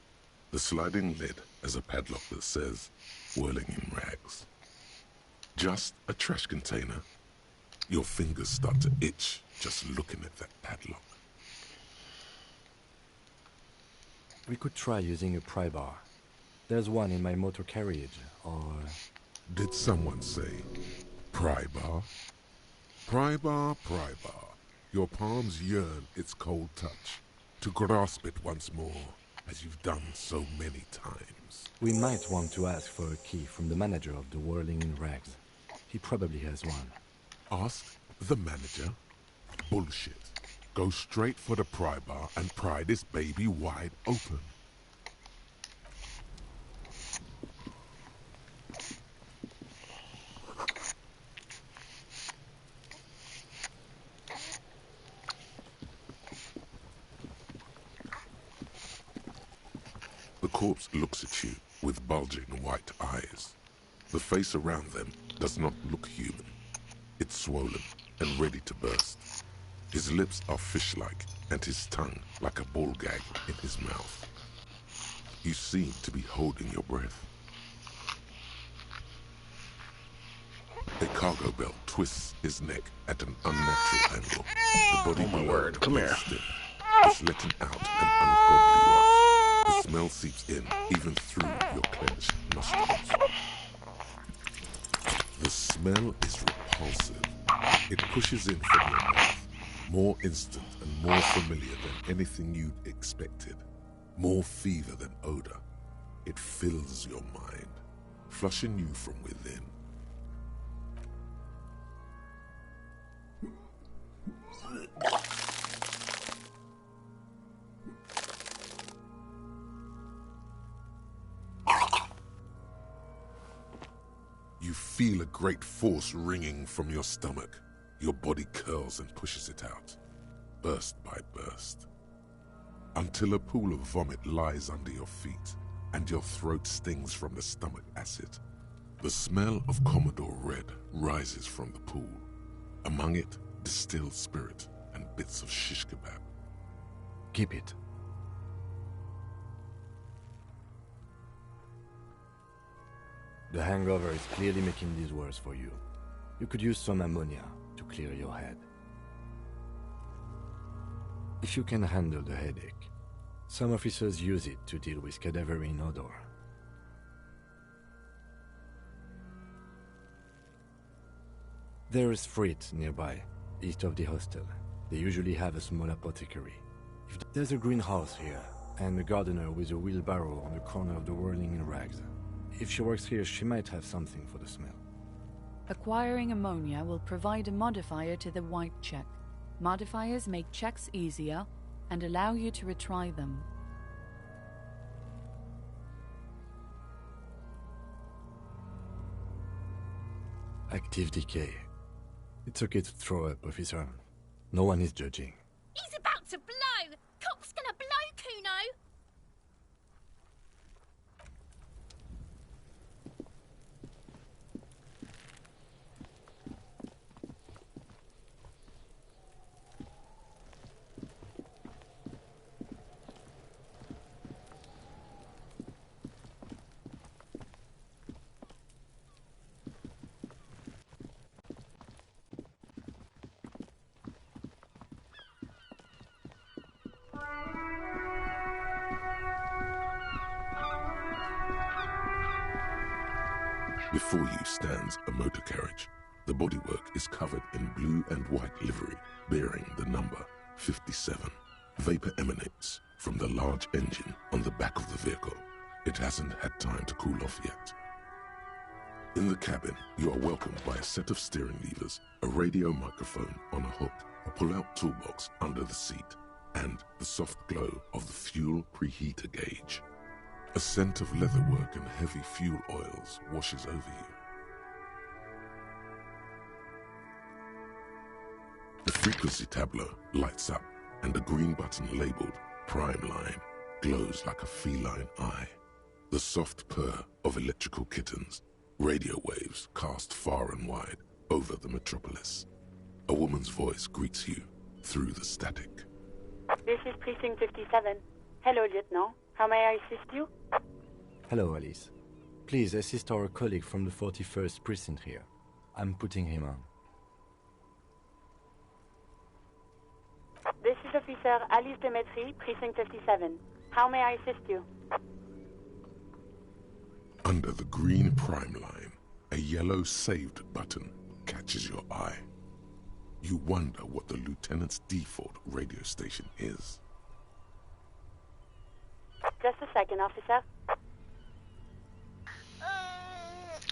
The sliding lid has a padlock that says, "Whirling in rags." Just a trash container. Your fingers start to itch just looking at that padlock. We could try using a pry bar. There's one in my motor carriage, or... Did someone say, pry bar? Pry bar, pry bar. Your palms yearn its cold touch, to grasp it once more, as you've done so many times. We might want to ask for a key from the manager of the Whirling in Rags. He probably has one. Ask the manager? Bullshit. Go straight for the pry bar and pry this baby wide open. The corpse looks at you with bulging white eyes. The face around them does not look human. It's swollen and ready to burst. His lips are fish-like and his tongue like a ball gag in his mouth. You seem to be holding your breath. A cargo belt twists his neck at an unnatural angle. The body below Come here. stiff, is letting out an ungodly rot. The smell seeps in even through your clenched nostrils. The smell is repulsive. It pushes in from your mouth, more instant and more familiar than anything you'd expected. More fever than odor. It fills your mind, flushing you from within. You feel a great force ringing from your stomach. Your body curls and pushes it out, burst by burst, until a pool of vomit lies under your feet and your throat stings from the stomach acid. The smell of Commodore Red rises from the pool. Among it, distilled spirit and bits of shish kebab. Keep it. The hangover is clearly making these worse for you. You could use some ammonia to clear your head. If you can handle the headache, some officers use it to deal with cadaverine odor. There is Fritz nearby, east of the hostel. They usually have a small apothecary. There's a greenhouse here, and a gardener with a wheelbarrow on the corner of the whirling in rags. If she works here, she might have something for the smell. Acquiring ammonia will provide a modifier to the white check. Modifiers make checks easier and allow you to retry them. Active decay. It's okay to throw up, officer. No one is judging. He's about to blow! Cop's gonna blow, Kuno! Before you stands a motor carriage. The bodywork is covered in blue and white livery, bearing the number 57. Vapor emanates from the large engine on the back of the vehicle. It hasn't had time to cool off yet. In the cabin, you are welcomed by a set of steering levers, a radio microphone on a hook, a pull-out toolbox under the seat, and the soft glow of the fuel preheater gauge. A scent of leatherwork and heavy fuel oils washes over you. The frequency tableau lights up, and a green button labeled Prime Line glows like a feline eye. The soft purr of electrical kittens, radio waves cast far and wide over the metropolis. A woman's voice greets you through the static. This is Precinct 57. Hello, Lieutenant. How may I assist you? Hello, Alice. Please assist our colleague from the 41st Precinct here. I'm putting him on. This is Officer Alice Demetri, Precinct 57. How may I assist you? Under the green Prime Line, a yellow saved button catches your eye. You wonder what the Lieutenant's default radio station is. Just a second, officer.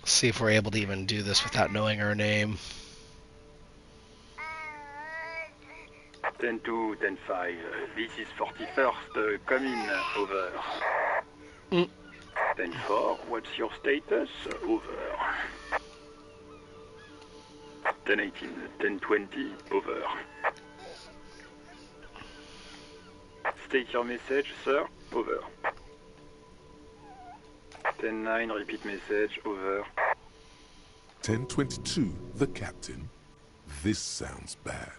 See if we're able to even do this without knowing her name. 10-2, 10-5. This is 41st. Come in, over. 10-4, what's your status? Over. 10-18, 10-20, over. State your message, sir. Over. 10-9, repeat message. Over. 1022, the captain. This sounds bad.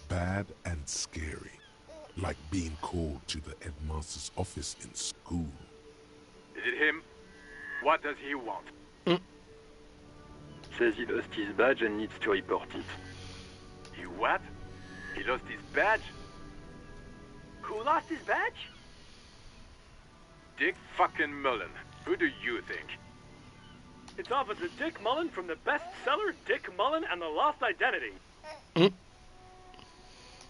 Bad and scary. Like being called to the headmaster's office in school. Is it him? What does he want? Says he lost his badge and needs to report it. He what? He lost his badge? Who lost his badge? Dick fucking Mullen. Who do you think? It's Officer Dick Mullen from the bestseller Dick Mullen and the Lost Identity.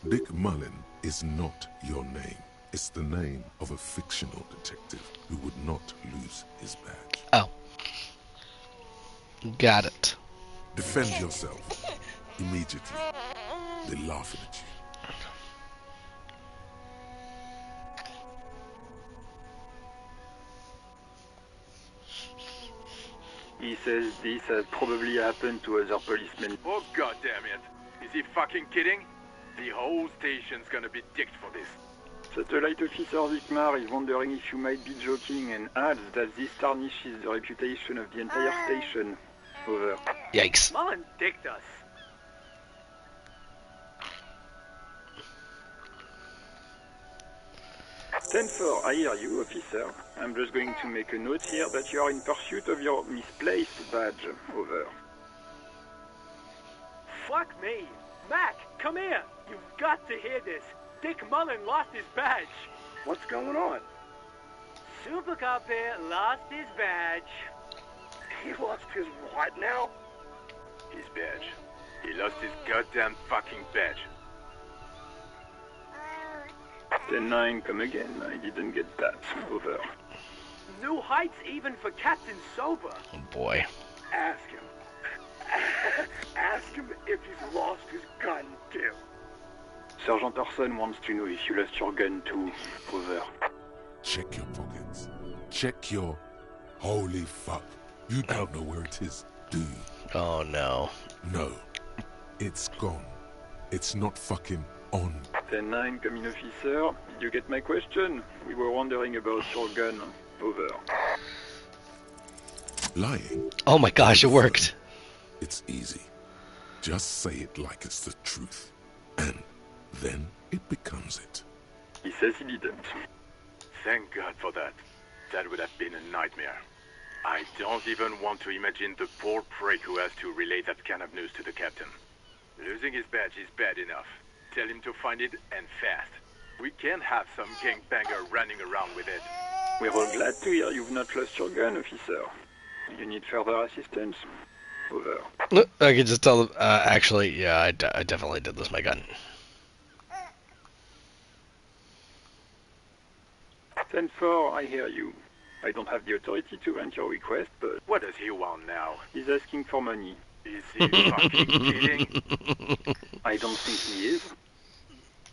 Dick Mullen is not your name. It's the name of a fictional detective who would not lose his badge. Oh. Got it. Defend yourself. Immediately. They're laughing at you. He says this has probably happened to other policemen. Oh, goddammit. Is he fucking kidding? The whole station's gonna be dicked for this. Satellite Officer Wickmar is wondering if you might be joking and adds that this tarnishes the reputation of the entire station. Over. Yikes. Mullen dicked us. Stanford, I hear you, officer. I'm just going to make a note here that you are in pursuit of your misplaced badge. Over. Fuck me! Mac, come here! You've got to hear this. Dick Mullen lost his badge. What's going on? Super Cop here lost his badge. He lost his what now? His badge. He lost his goddamn fucking badge. 10-9, come again. I didn't get that. Over. New heights even for Captain Sober. Oh boy. Ask him. Ask him if he's lost his gun, too. Sergeant Orson wants to know if you lost your gun too. Over. Check your pockets. Check your... Holy fuck. You don't know where it is, do you? Oh no. No. It's gone. It's not fucking on. 10-9, come in, officer. Did you get my question? We were wondering about your gun. Over. Lying? Oh my gosh, it worked. It's easy. Just say it like it's the truth. And then it becomes it. He says he didn't. Thank God for that. That would have been a nightmare. I don't even want to imagine the poor prick who has to relay that kind of news to the captain. Losing his badge is bad enough. Tell him to find it, and fast. We can't have some gangbanger running around with it. We're all glad to hear you've not lost your gun, officer. You need further assistance? Over. I could just tell them, actually, yeah, I definitely did lose my gun. 10-4, I hear you. I don't have the authority to grant your request, but... What does he want now? He's asking for money. Is he fucking kidding? I don't think he is.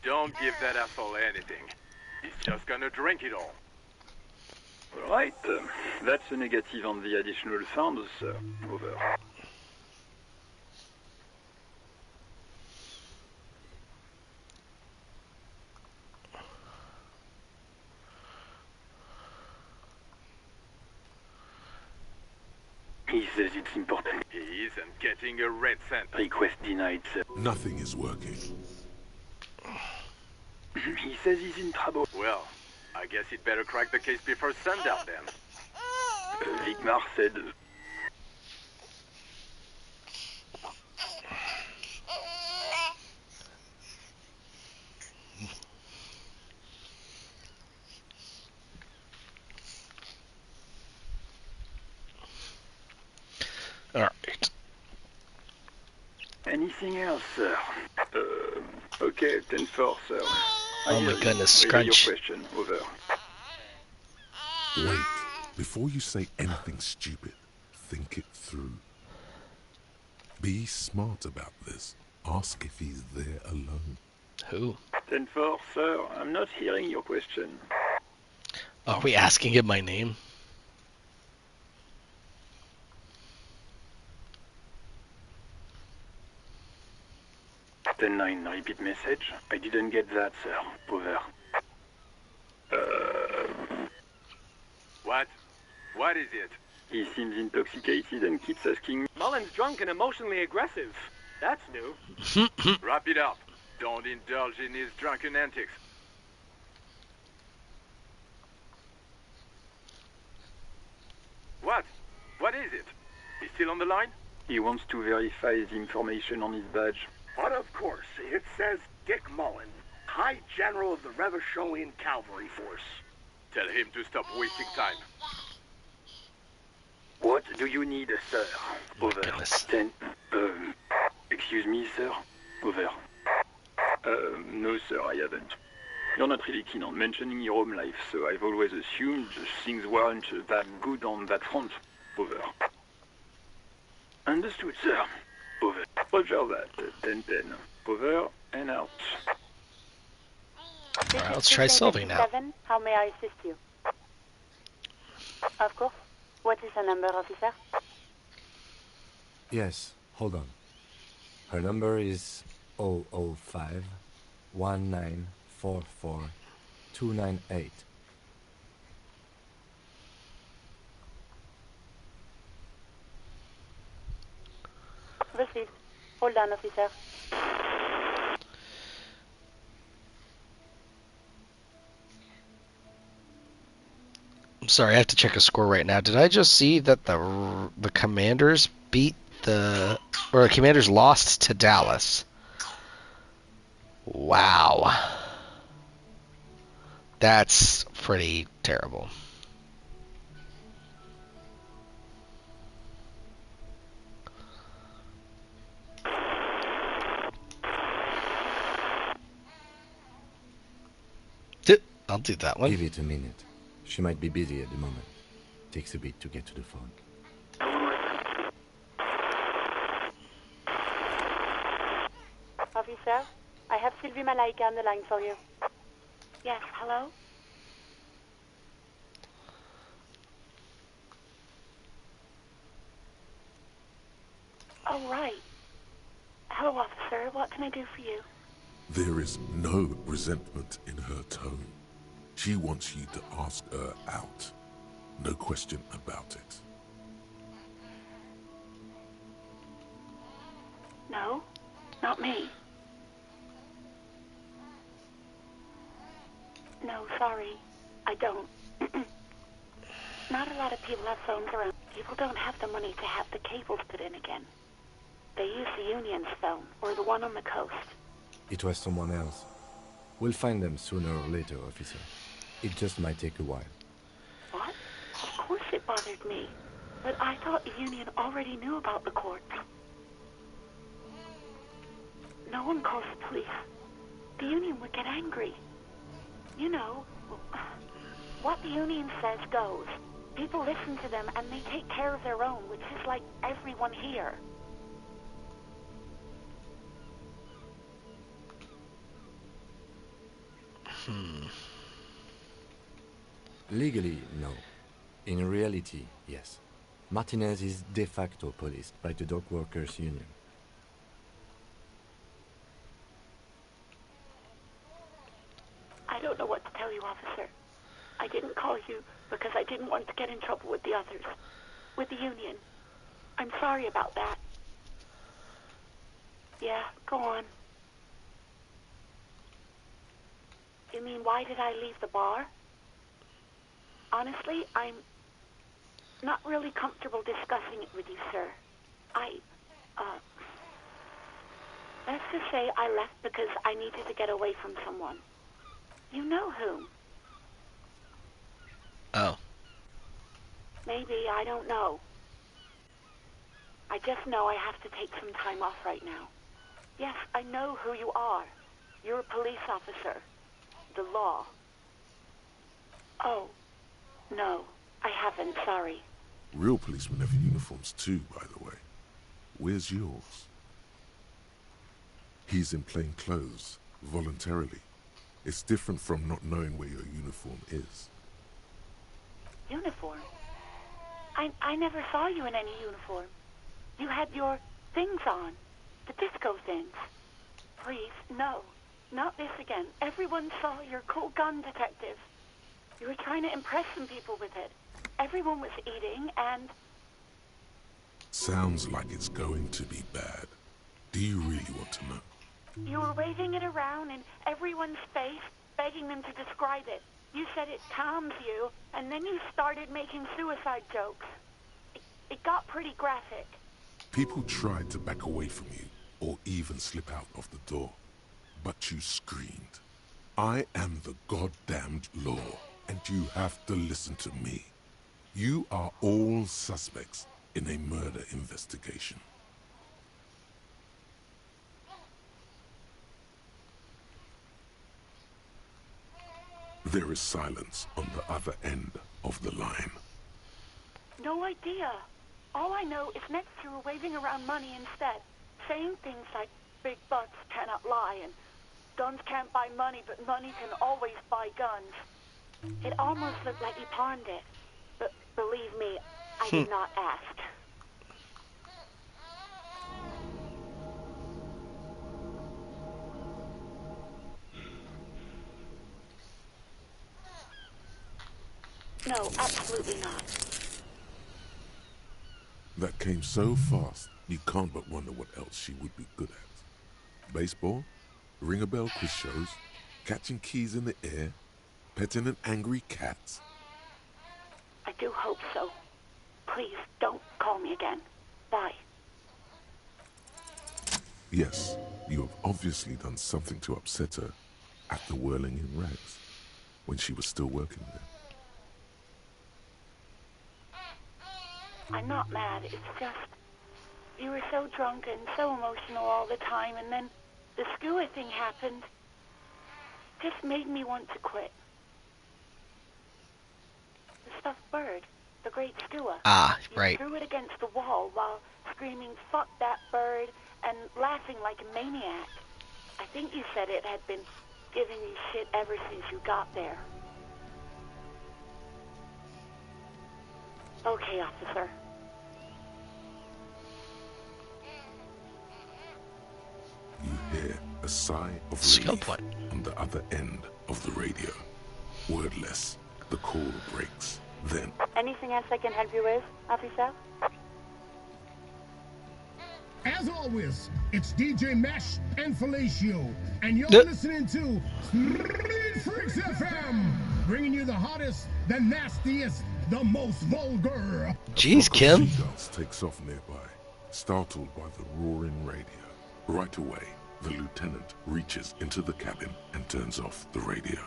Don't give that asshole anything. He's just gonna drink it all. Alright, that's a negative on the additional funds, sir. Over. He says it's important. He isn't getting a red cent. Request denied, sir. Nothing is working. He says he's in trouble. Well, I guess he'd better crack the case before sundown then. Vigmar said... Alright. Anything else, sir? Okay, 10-4, sir. Oh my goodness, Relay your Scrunch. question. Over. Wait. Before you say anything stupid, think it through. Be smart about this. Ask if he's there alone. Who? 10-4, sir. I'm not hearing your question. Are we asking him my name? Ten 9, repeat message. I didn't get that, sir. Over. What? What is it? He seems intoxicated and keeps asking... Mullen's drunk and emotionally aggressive. That's new. Wrap it up. Don't indulge in his drunken antics. What? What is it? He's still on the line? He wants to verify the information on his badge. But of course, it says Dick Mullen, High General of the Revacholian Cavalry Force. Tell him to stop wasting time. What do you need, sir? Over. Goodness. 10. Excuse me, sir? Over. No, sir, I haven't. You're not really keen on mentioning your home life, so I've always assumed things weren't that good on that front. Over. Understood, sir. Over. Roger that. 10-10. Over and out. Alright, let's try Sylvie now. How may I assist you? Of course. What is the number, officer? Yes, hold on. Her number is 005 1944 298. Received. Hold on, officer. I'm sorry, I have to check a score right now. Did I just see that the Commanders beat the Commanders lost to Dallas? Wow. That's pretty terrible. I'll do that one. Give it a minute. She might be busy at the moment. Takes a bit to get to the phone. Officer, I have Sylvie Malaika on the line for you. Yes, hello? Oh, right. Hello, officer. What can I do for you? There is no resentment in her tone. She wants you to ask her out. No question about it. No, not me. No, sorry. I don't. Not a lot of people have phones around. People don't have the money to have the cables put in again. They use the Union's phone, or the one on the coast. It was someone else. We'll find them sooner or later, officer. It just might take a while. What? Of course it bothered me. But I thought the Union already knew about the courts. No one calls the police. The Union would get angry. You know, what the Union says goes. People listen to them and they take care of their own, which is like everyone here. Legally, no. In reality, yes. Martinez is de facto policed by the Dock Workers Union. I don't know what to tell you, officer. I didn't call you because I didn't want to get in trouble with the others. With the Union. I'm sorry about that. Yeah, go on. You mean, why did I leave the bar? Honestly, I'm not really comfortable discussing it with you, sir. Let's just say I left because I needed to get away from someone. You know whom? Oh. Maybe, I don't know. I just know I have to take some time off right now. Yes, I know who you are. You're a police officer. The law. Oh, no, I haven't, sorry. Real policemen have uniforms too, by the way. Where's yours? He's in plain clothes, voluntarily. It's different from not knowing where your uniform is. Uniform? I never saw you in any uniform. You had your things on. The disco things. Please, no. Not this again. Everyone saw your cool gun detective. You were trying to impress some people with it. Everyone was eating and... Sounds like it's going to be bad. Do you really want to know? You were waving it around in everyone's face, begging them to describe it. You said it calms you, and then you started making suicide jokes. It got pretty graphic. People tried to back away from you, or even slip out of the door. But you screamed. I am the goddamned law, and you have to listen to me. You are all suspects in a murder investigation. There is silence on the other end of the line. No idea. All I know is next you were waving around money instead, saying things like big butts cannot lie and guns can't buy money, but money can always buy guns. It almost looked like you pawned it. But believe me, I did not ask. No, absolutely not. That came so fast, you can't but wonder what else she would be good at. Baseball, ring-a-bell quiz shows, catching keys in the air, petting an angry cat. I do hope so. Please, don't call me again. Bye. Yes, you have obviously done something to upset her at the Whirling in Rags, when she was still working there. I'm not mad, it's just... You were so drunk and so emotional all the time, and then the skua thing happened. Just made me want to quit. stuffed bird, the great Stewart. Ah, You right. threw it against the wall while screaming, "Fuck that bird," and laughing like a maniac. I think you said it had been giving you shit ever since you got there. Okay, officer. You hear a sigh of Skill relief point. on the other end of the radio. Wordless, the call breaks. Then, Anything else I can help you with, officer? As always, it's DJ Mesh and Felicio, and you're Yep. listening to Street Freaks FM, bringing you the hottest, the nastiest, the most vulgar. Jeez, flock of Kim. seagulls takes off nearby, startled by the roaring radio. Right away, the lieutenant reaches into the cabin and turns off the radio.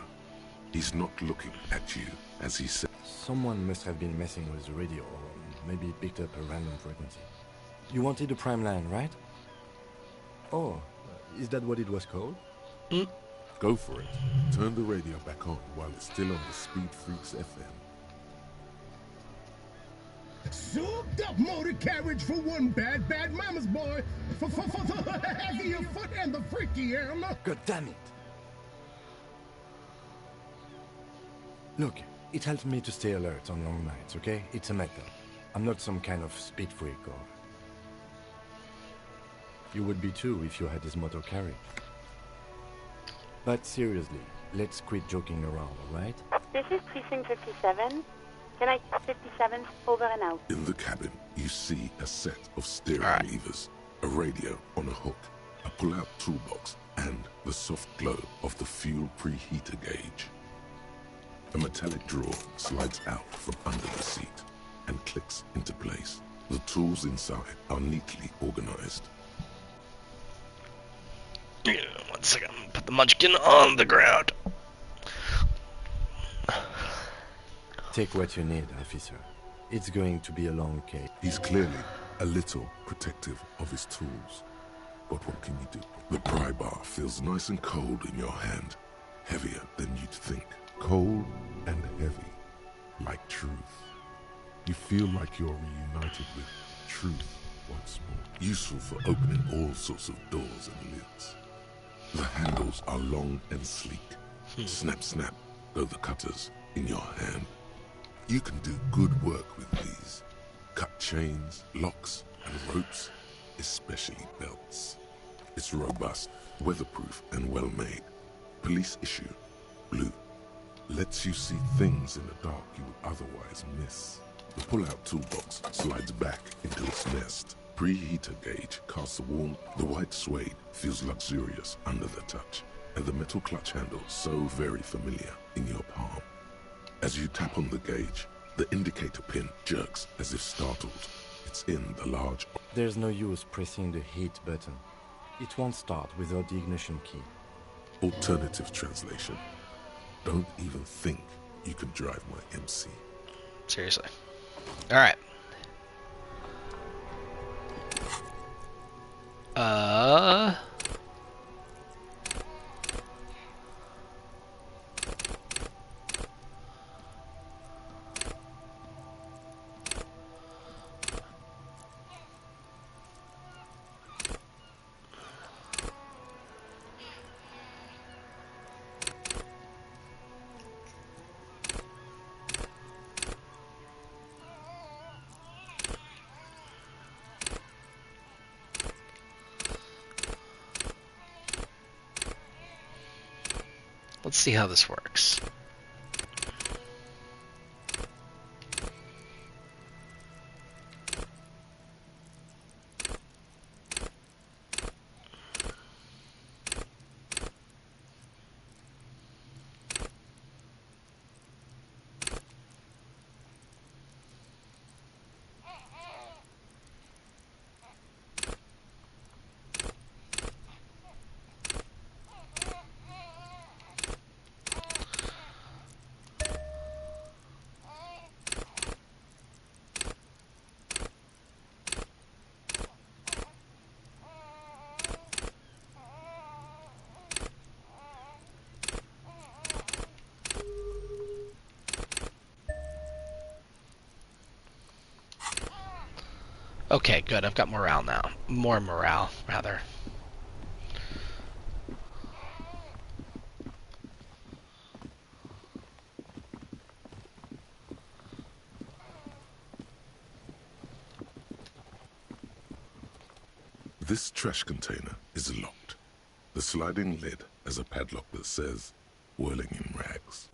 He's not looking at you as he says, Someone must have been messing with the radio, or maybe picked up a random frequency. You wanted a prime line, right? Oh, is that what it was called? go for it. Turn the radio back on while it's still on the Speed Freaks FM. Souped up motor carriage for one bad mama's boy. For the heavier foot and the freaky arm. God damn it! Look, it helps me to stay alert on long nights, okay? It's a method. I'm not some kind of speed freak or... You would be too if you had this motor carriage. But seriously, let's quit joking around, alright? This is Precinct 57. Can I 57 over and out? In the cabin, you see a set of steering levers, a radio on a hook, a pull-out toolbox, and the soft glow of the fuel preheater gauge. A metallic drawer slides out from under the seat and clicks into place. The tools inside are neatly organized. Yeah, 1 second. Put the munchkin on the ground. Take what you need, officer. It's going to be a long case. He's clearly a little protective of his tools. But what can you do? The pry bar feels nice and cold in your hand, heavier than you'd think. Cold and heavy, like truth. You feel like you're reunited with truth once more. Useful for opening all sorts of doors and lids. The handles are long and sleek. Snap, snap, go the cutters in your hand. You can do good work with these. Cut chains, locks, and ropes, especially belts. It's robust, weatherproof, and well made. Police issue, blue. Lets you see things in the dark you would otherwise miss. The pull-out toolbox slides back into its nest. Preheater gauge casts a warm, the white suede feels luxurious under the touch, and the metal clutch handle so very familiar in your palm. As you tap on the gauge, the indicator pin jerks as if startled. It's in the large... There's no use pressing the heat button. It won't start without the ignition key. Alternative translation. Don't even think you can drive my MC. Seriously. Alright. Let's see how this works. Okay, good. I've got morale now. More morale, rather. This trash container is locked. The sliding lid has a padlock that says, whirling in rags.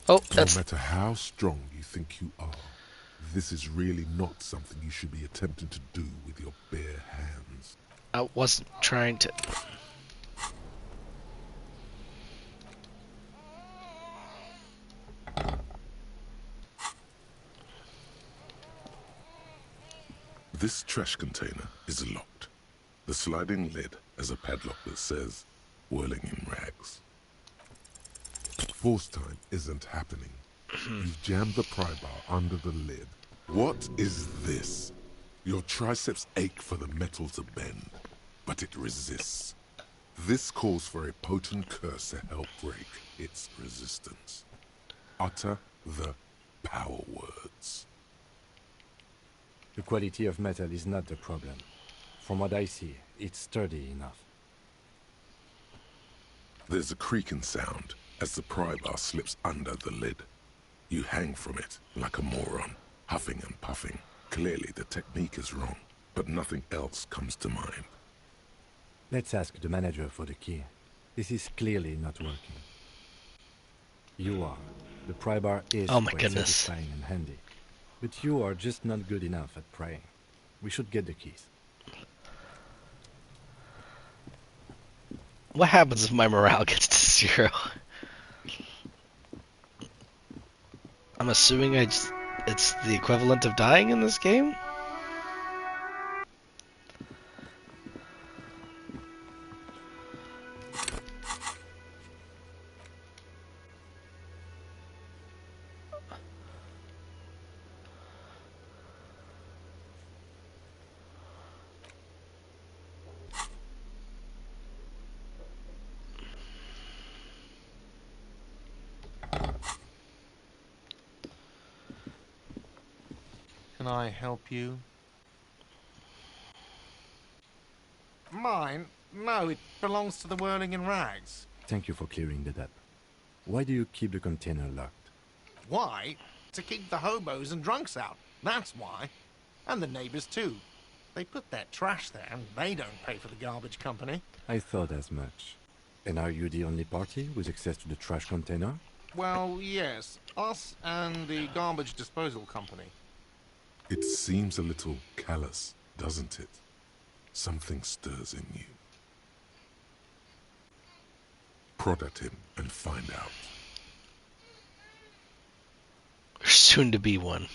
Oh, No matter how strong you think you are, this is really not something you should be attempting to do with your bare hands. I wasn't trying to... This trash container is locked. The sliding lid has a padlock that says, whirling in rags. Force time isn't happening. You've jammed the pry bar under the lid. What is this? Your triceps ache for the metal to bend, but it resists. This calls for a potent curse to help break its resistance. Utter the power words. The quality of metal is not the problem. From what I see, it's sturdy enough. There's a creaking sound as the pry bar slips under the lid. You hang from it like a moron, huffing and puffing. Clearly the technique is wrong, but nothing else comes to mind. Let's ask the manager for the key. This is clearly not working. You are. The pry bar is quite satisfying and handy. But you are just not good enough at prying. We should get the keys. What happens if my morale gets to 0? I'm assuming it's the equivalent of dying in this game? Can I help you? Mine? No, it belongs to the Whirling in Rags. Thank you for clearing that up. Why do you keep the container locked? Why? To keep the hobos and drunks out. That's why. And the neighbors too. They put their trash there and they don't pay for the garbage company. I thought as much. And are you the only party with access to the trash container? Well, yes. Us and the garbage disposal company. It seems a little callous, doesn't it? Something stirs in you. Prod at him and find out. There's soon to be one.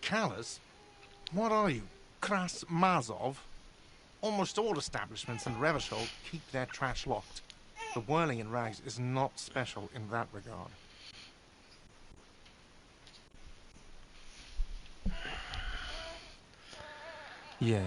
Callous? What are you? Kras Mazov? Almost all establishments in Revachol keep their trash locked. The Whirling in Rags is not special in that regard. Yes.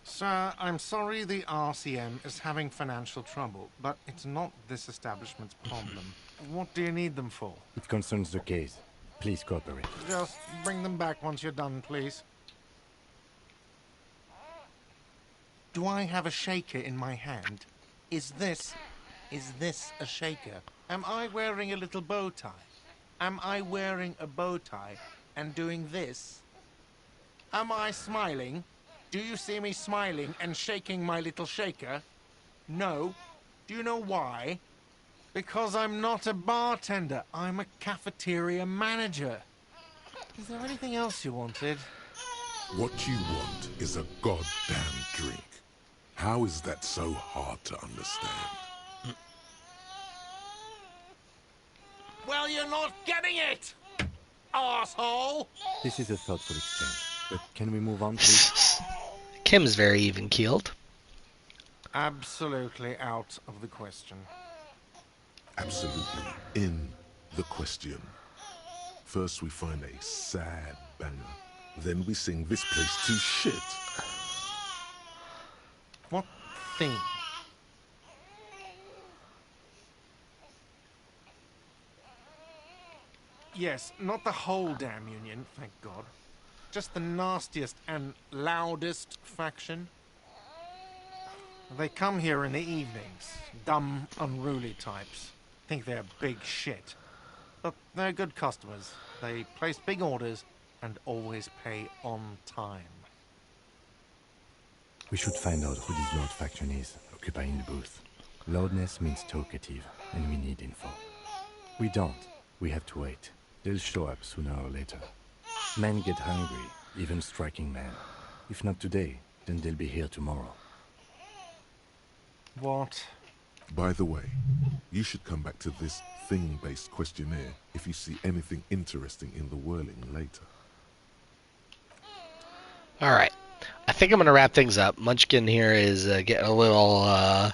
Sir, I'm sorry the RCM is having financial trouble, but it's not this establishment's problem. What do you need them for? It concerns the case. Please cooperate. Just bring them back once you're done, please. Do I have a shaker in my hand? Is this a shaker? Am I wearing a little bow tie? Am I wearing a bow tie and doing this? Am I smiling? Do you see me smiling and shaking my little shaker? No. Do you know why? Because I'm not a bartender. I'm a cafeteria manager. Is there anything else you wanted? What you want is a goddamn drink. How is that so hard to understand? Well, you're not getting it, arsehole! This is a thoughtful exchange, but can we move on, please? Kim's very even-keeled. Absolutely out of the question. Absolutely in the question. First we find a sad banger. Then we sing this place to shit. What theme? Yes, not the whole damn union, thank God. Just the nastiest and loudest faction. They come here in the evenings. Dumb, unruly types. Think they're big shit. But they're good customers. They place big orders and always pay on time. We should find out who this Lord faction is, occupying the booth. Loudness means talkative, and we need info. We don't. We have to wait. They'll show up sooner or later. Men get hungry, even striking men. If not today, then they'll be here tomorrow. What? By the way, you should come back to this thing-based questionnaire if you see anything interesting in the whirling later. Alright. I think I'm going to wrap things up. Munchkin here is getting a little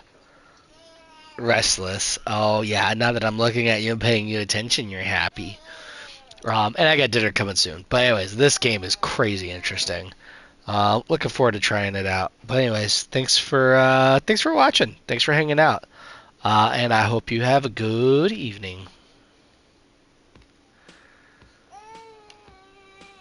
restless. Oh, yeah, now that I'm looking at you and paying you attention, you're happy. And I got dinner coming soon. But anyways, this game is crazy interesting. Looking forward to trying it out. But anyways, thanks for watching. Thanks for hanging out. And I hope you have a good evening.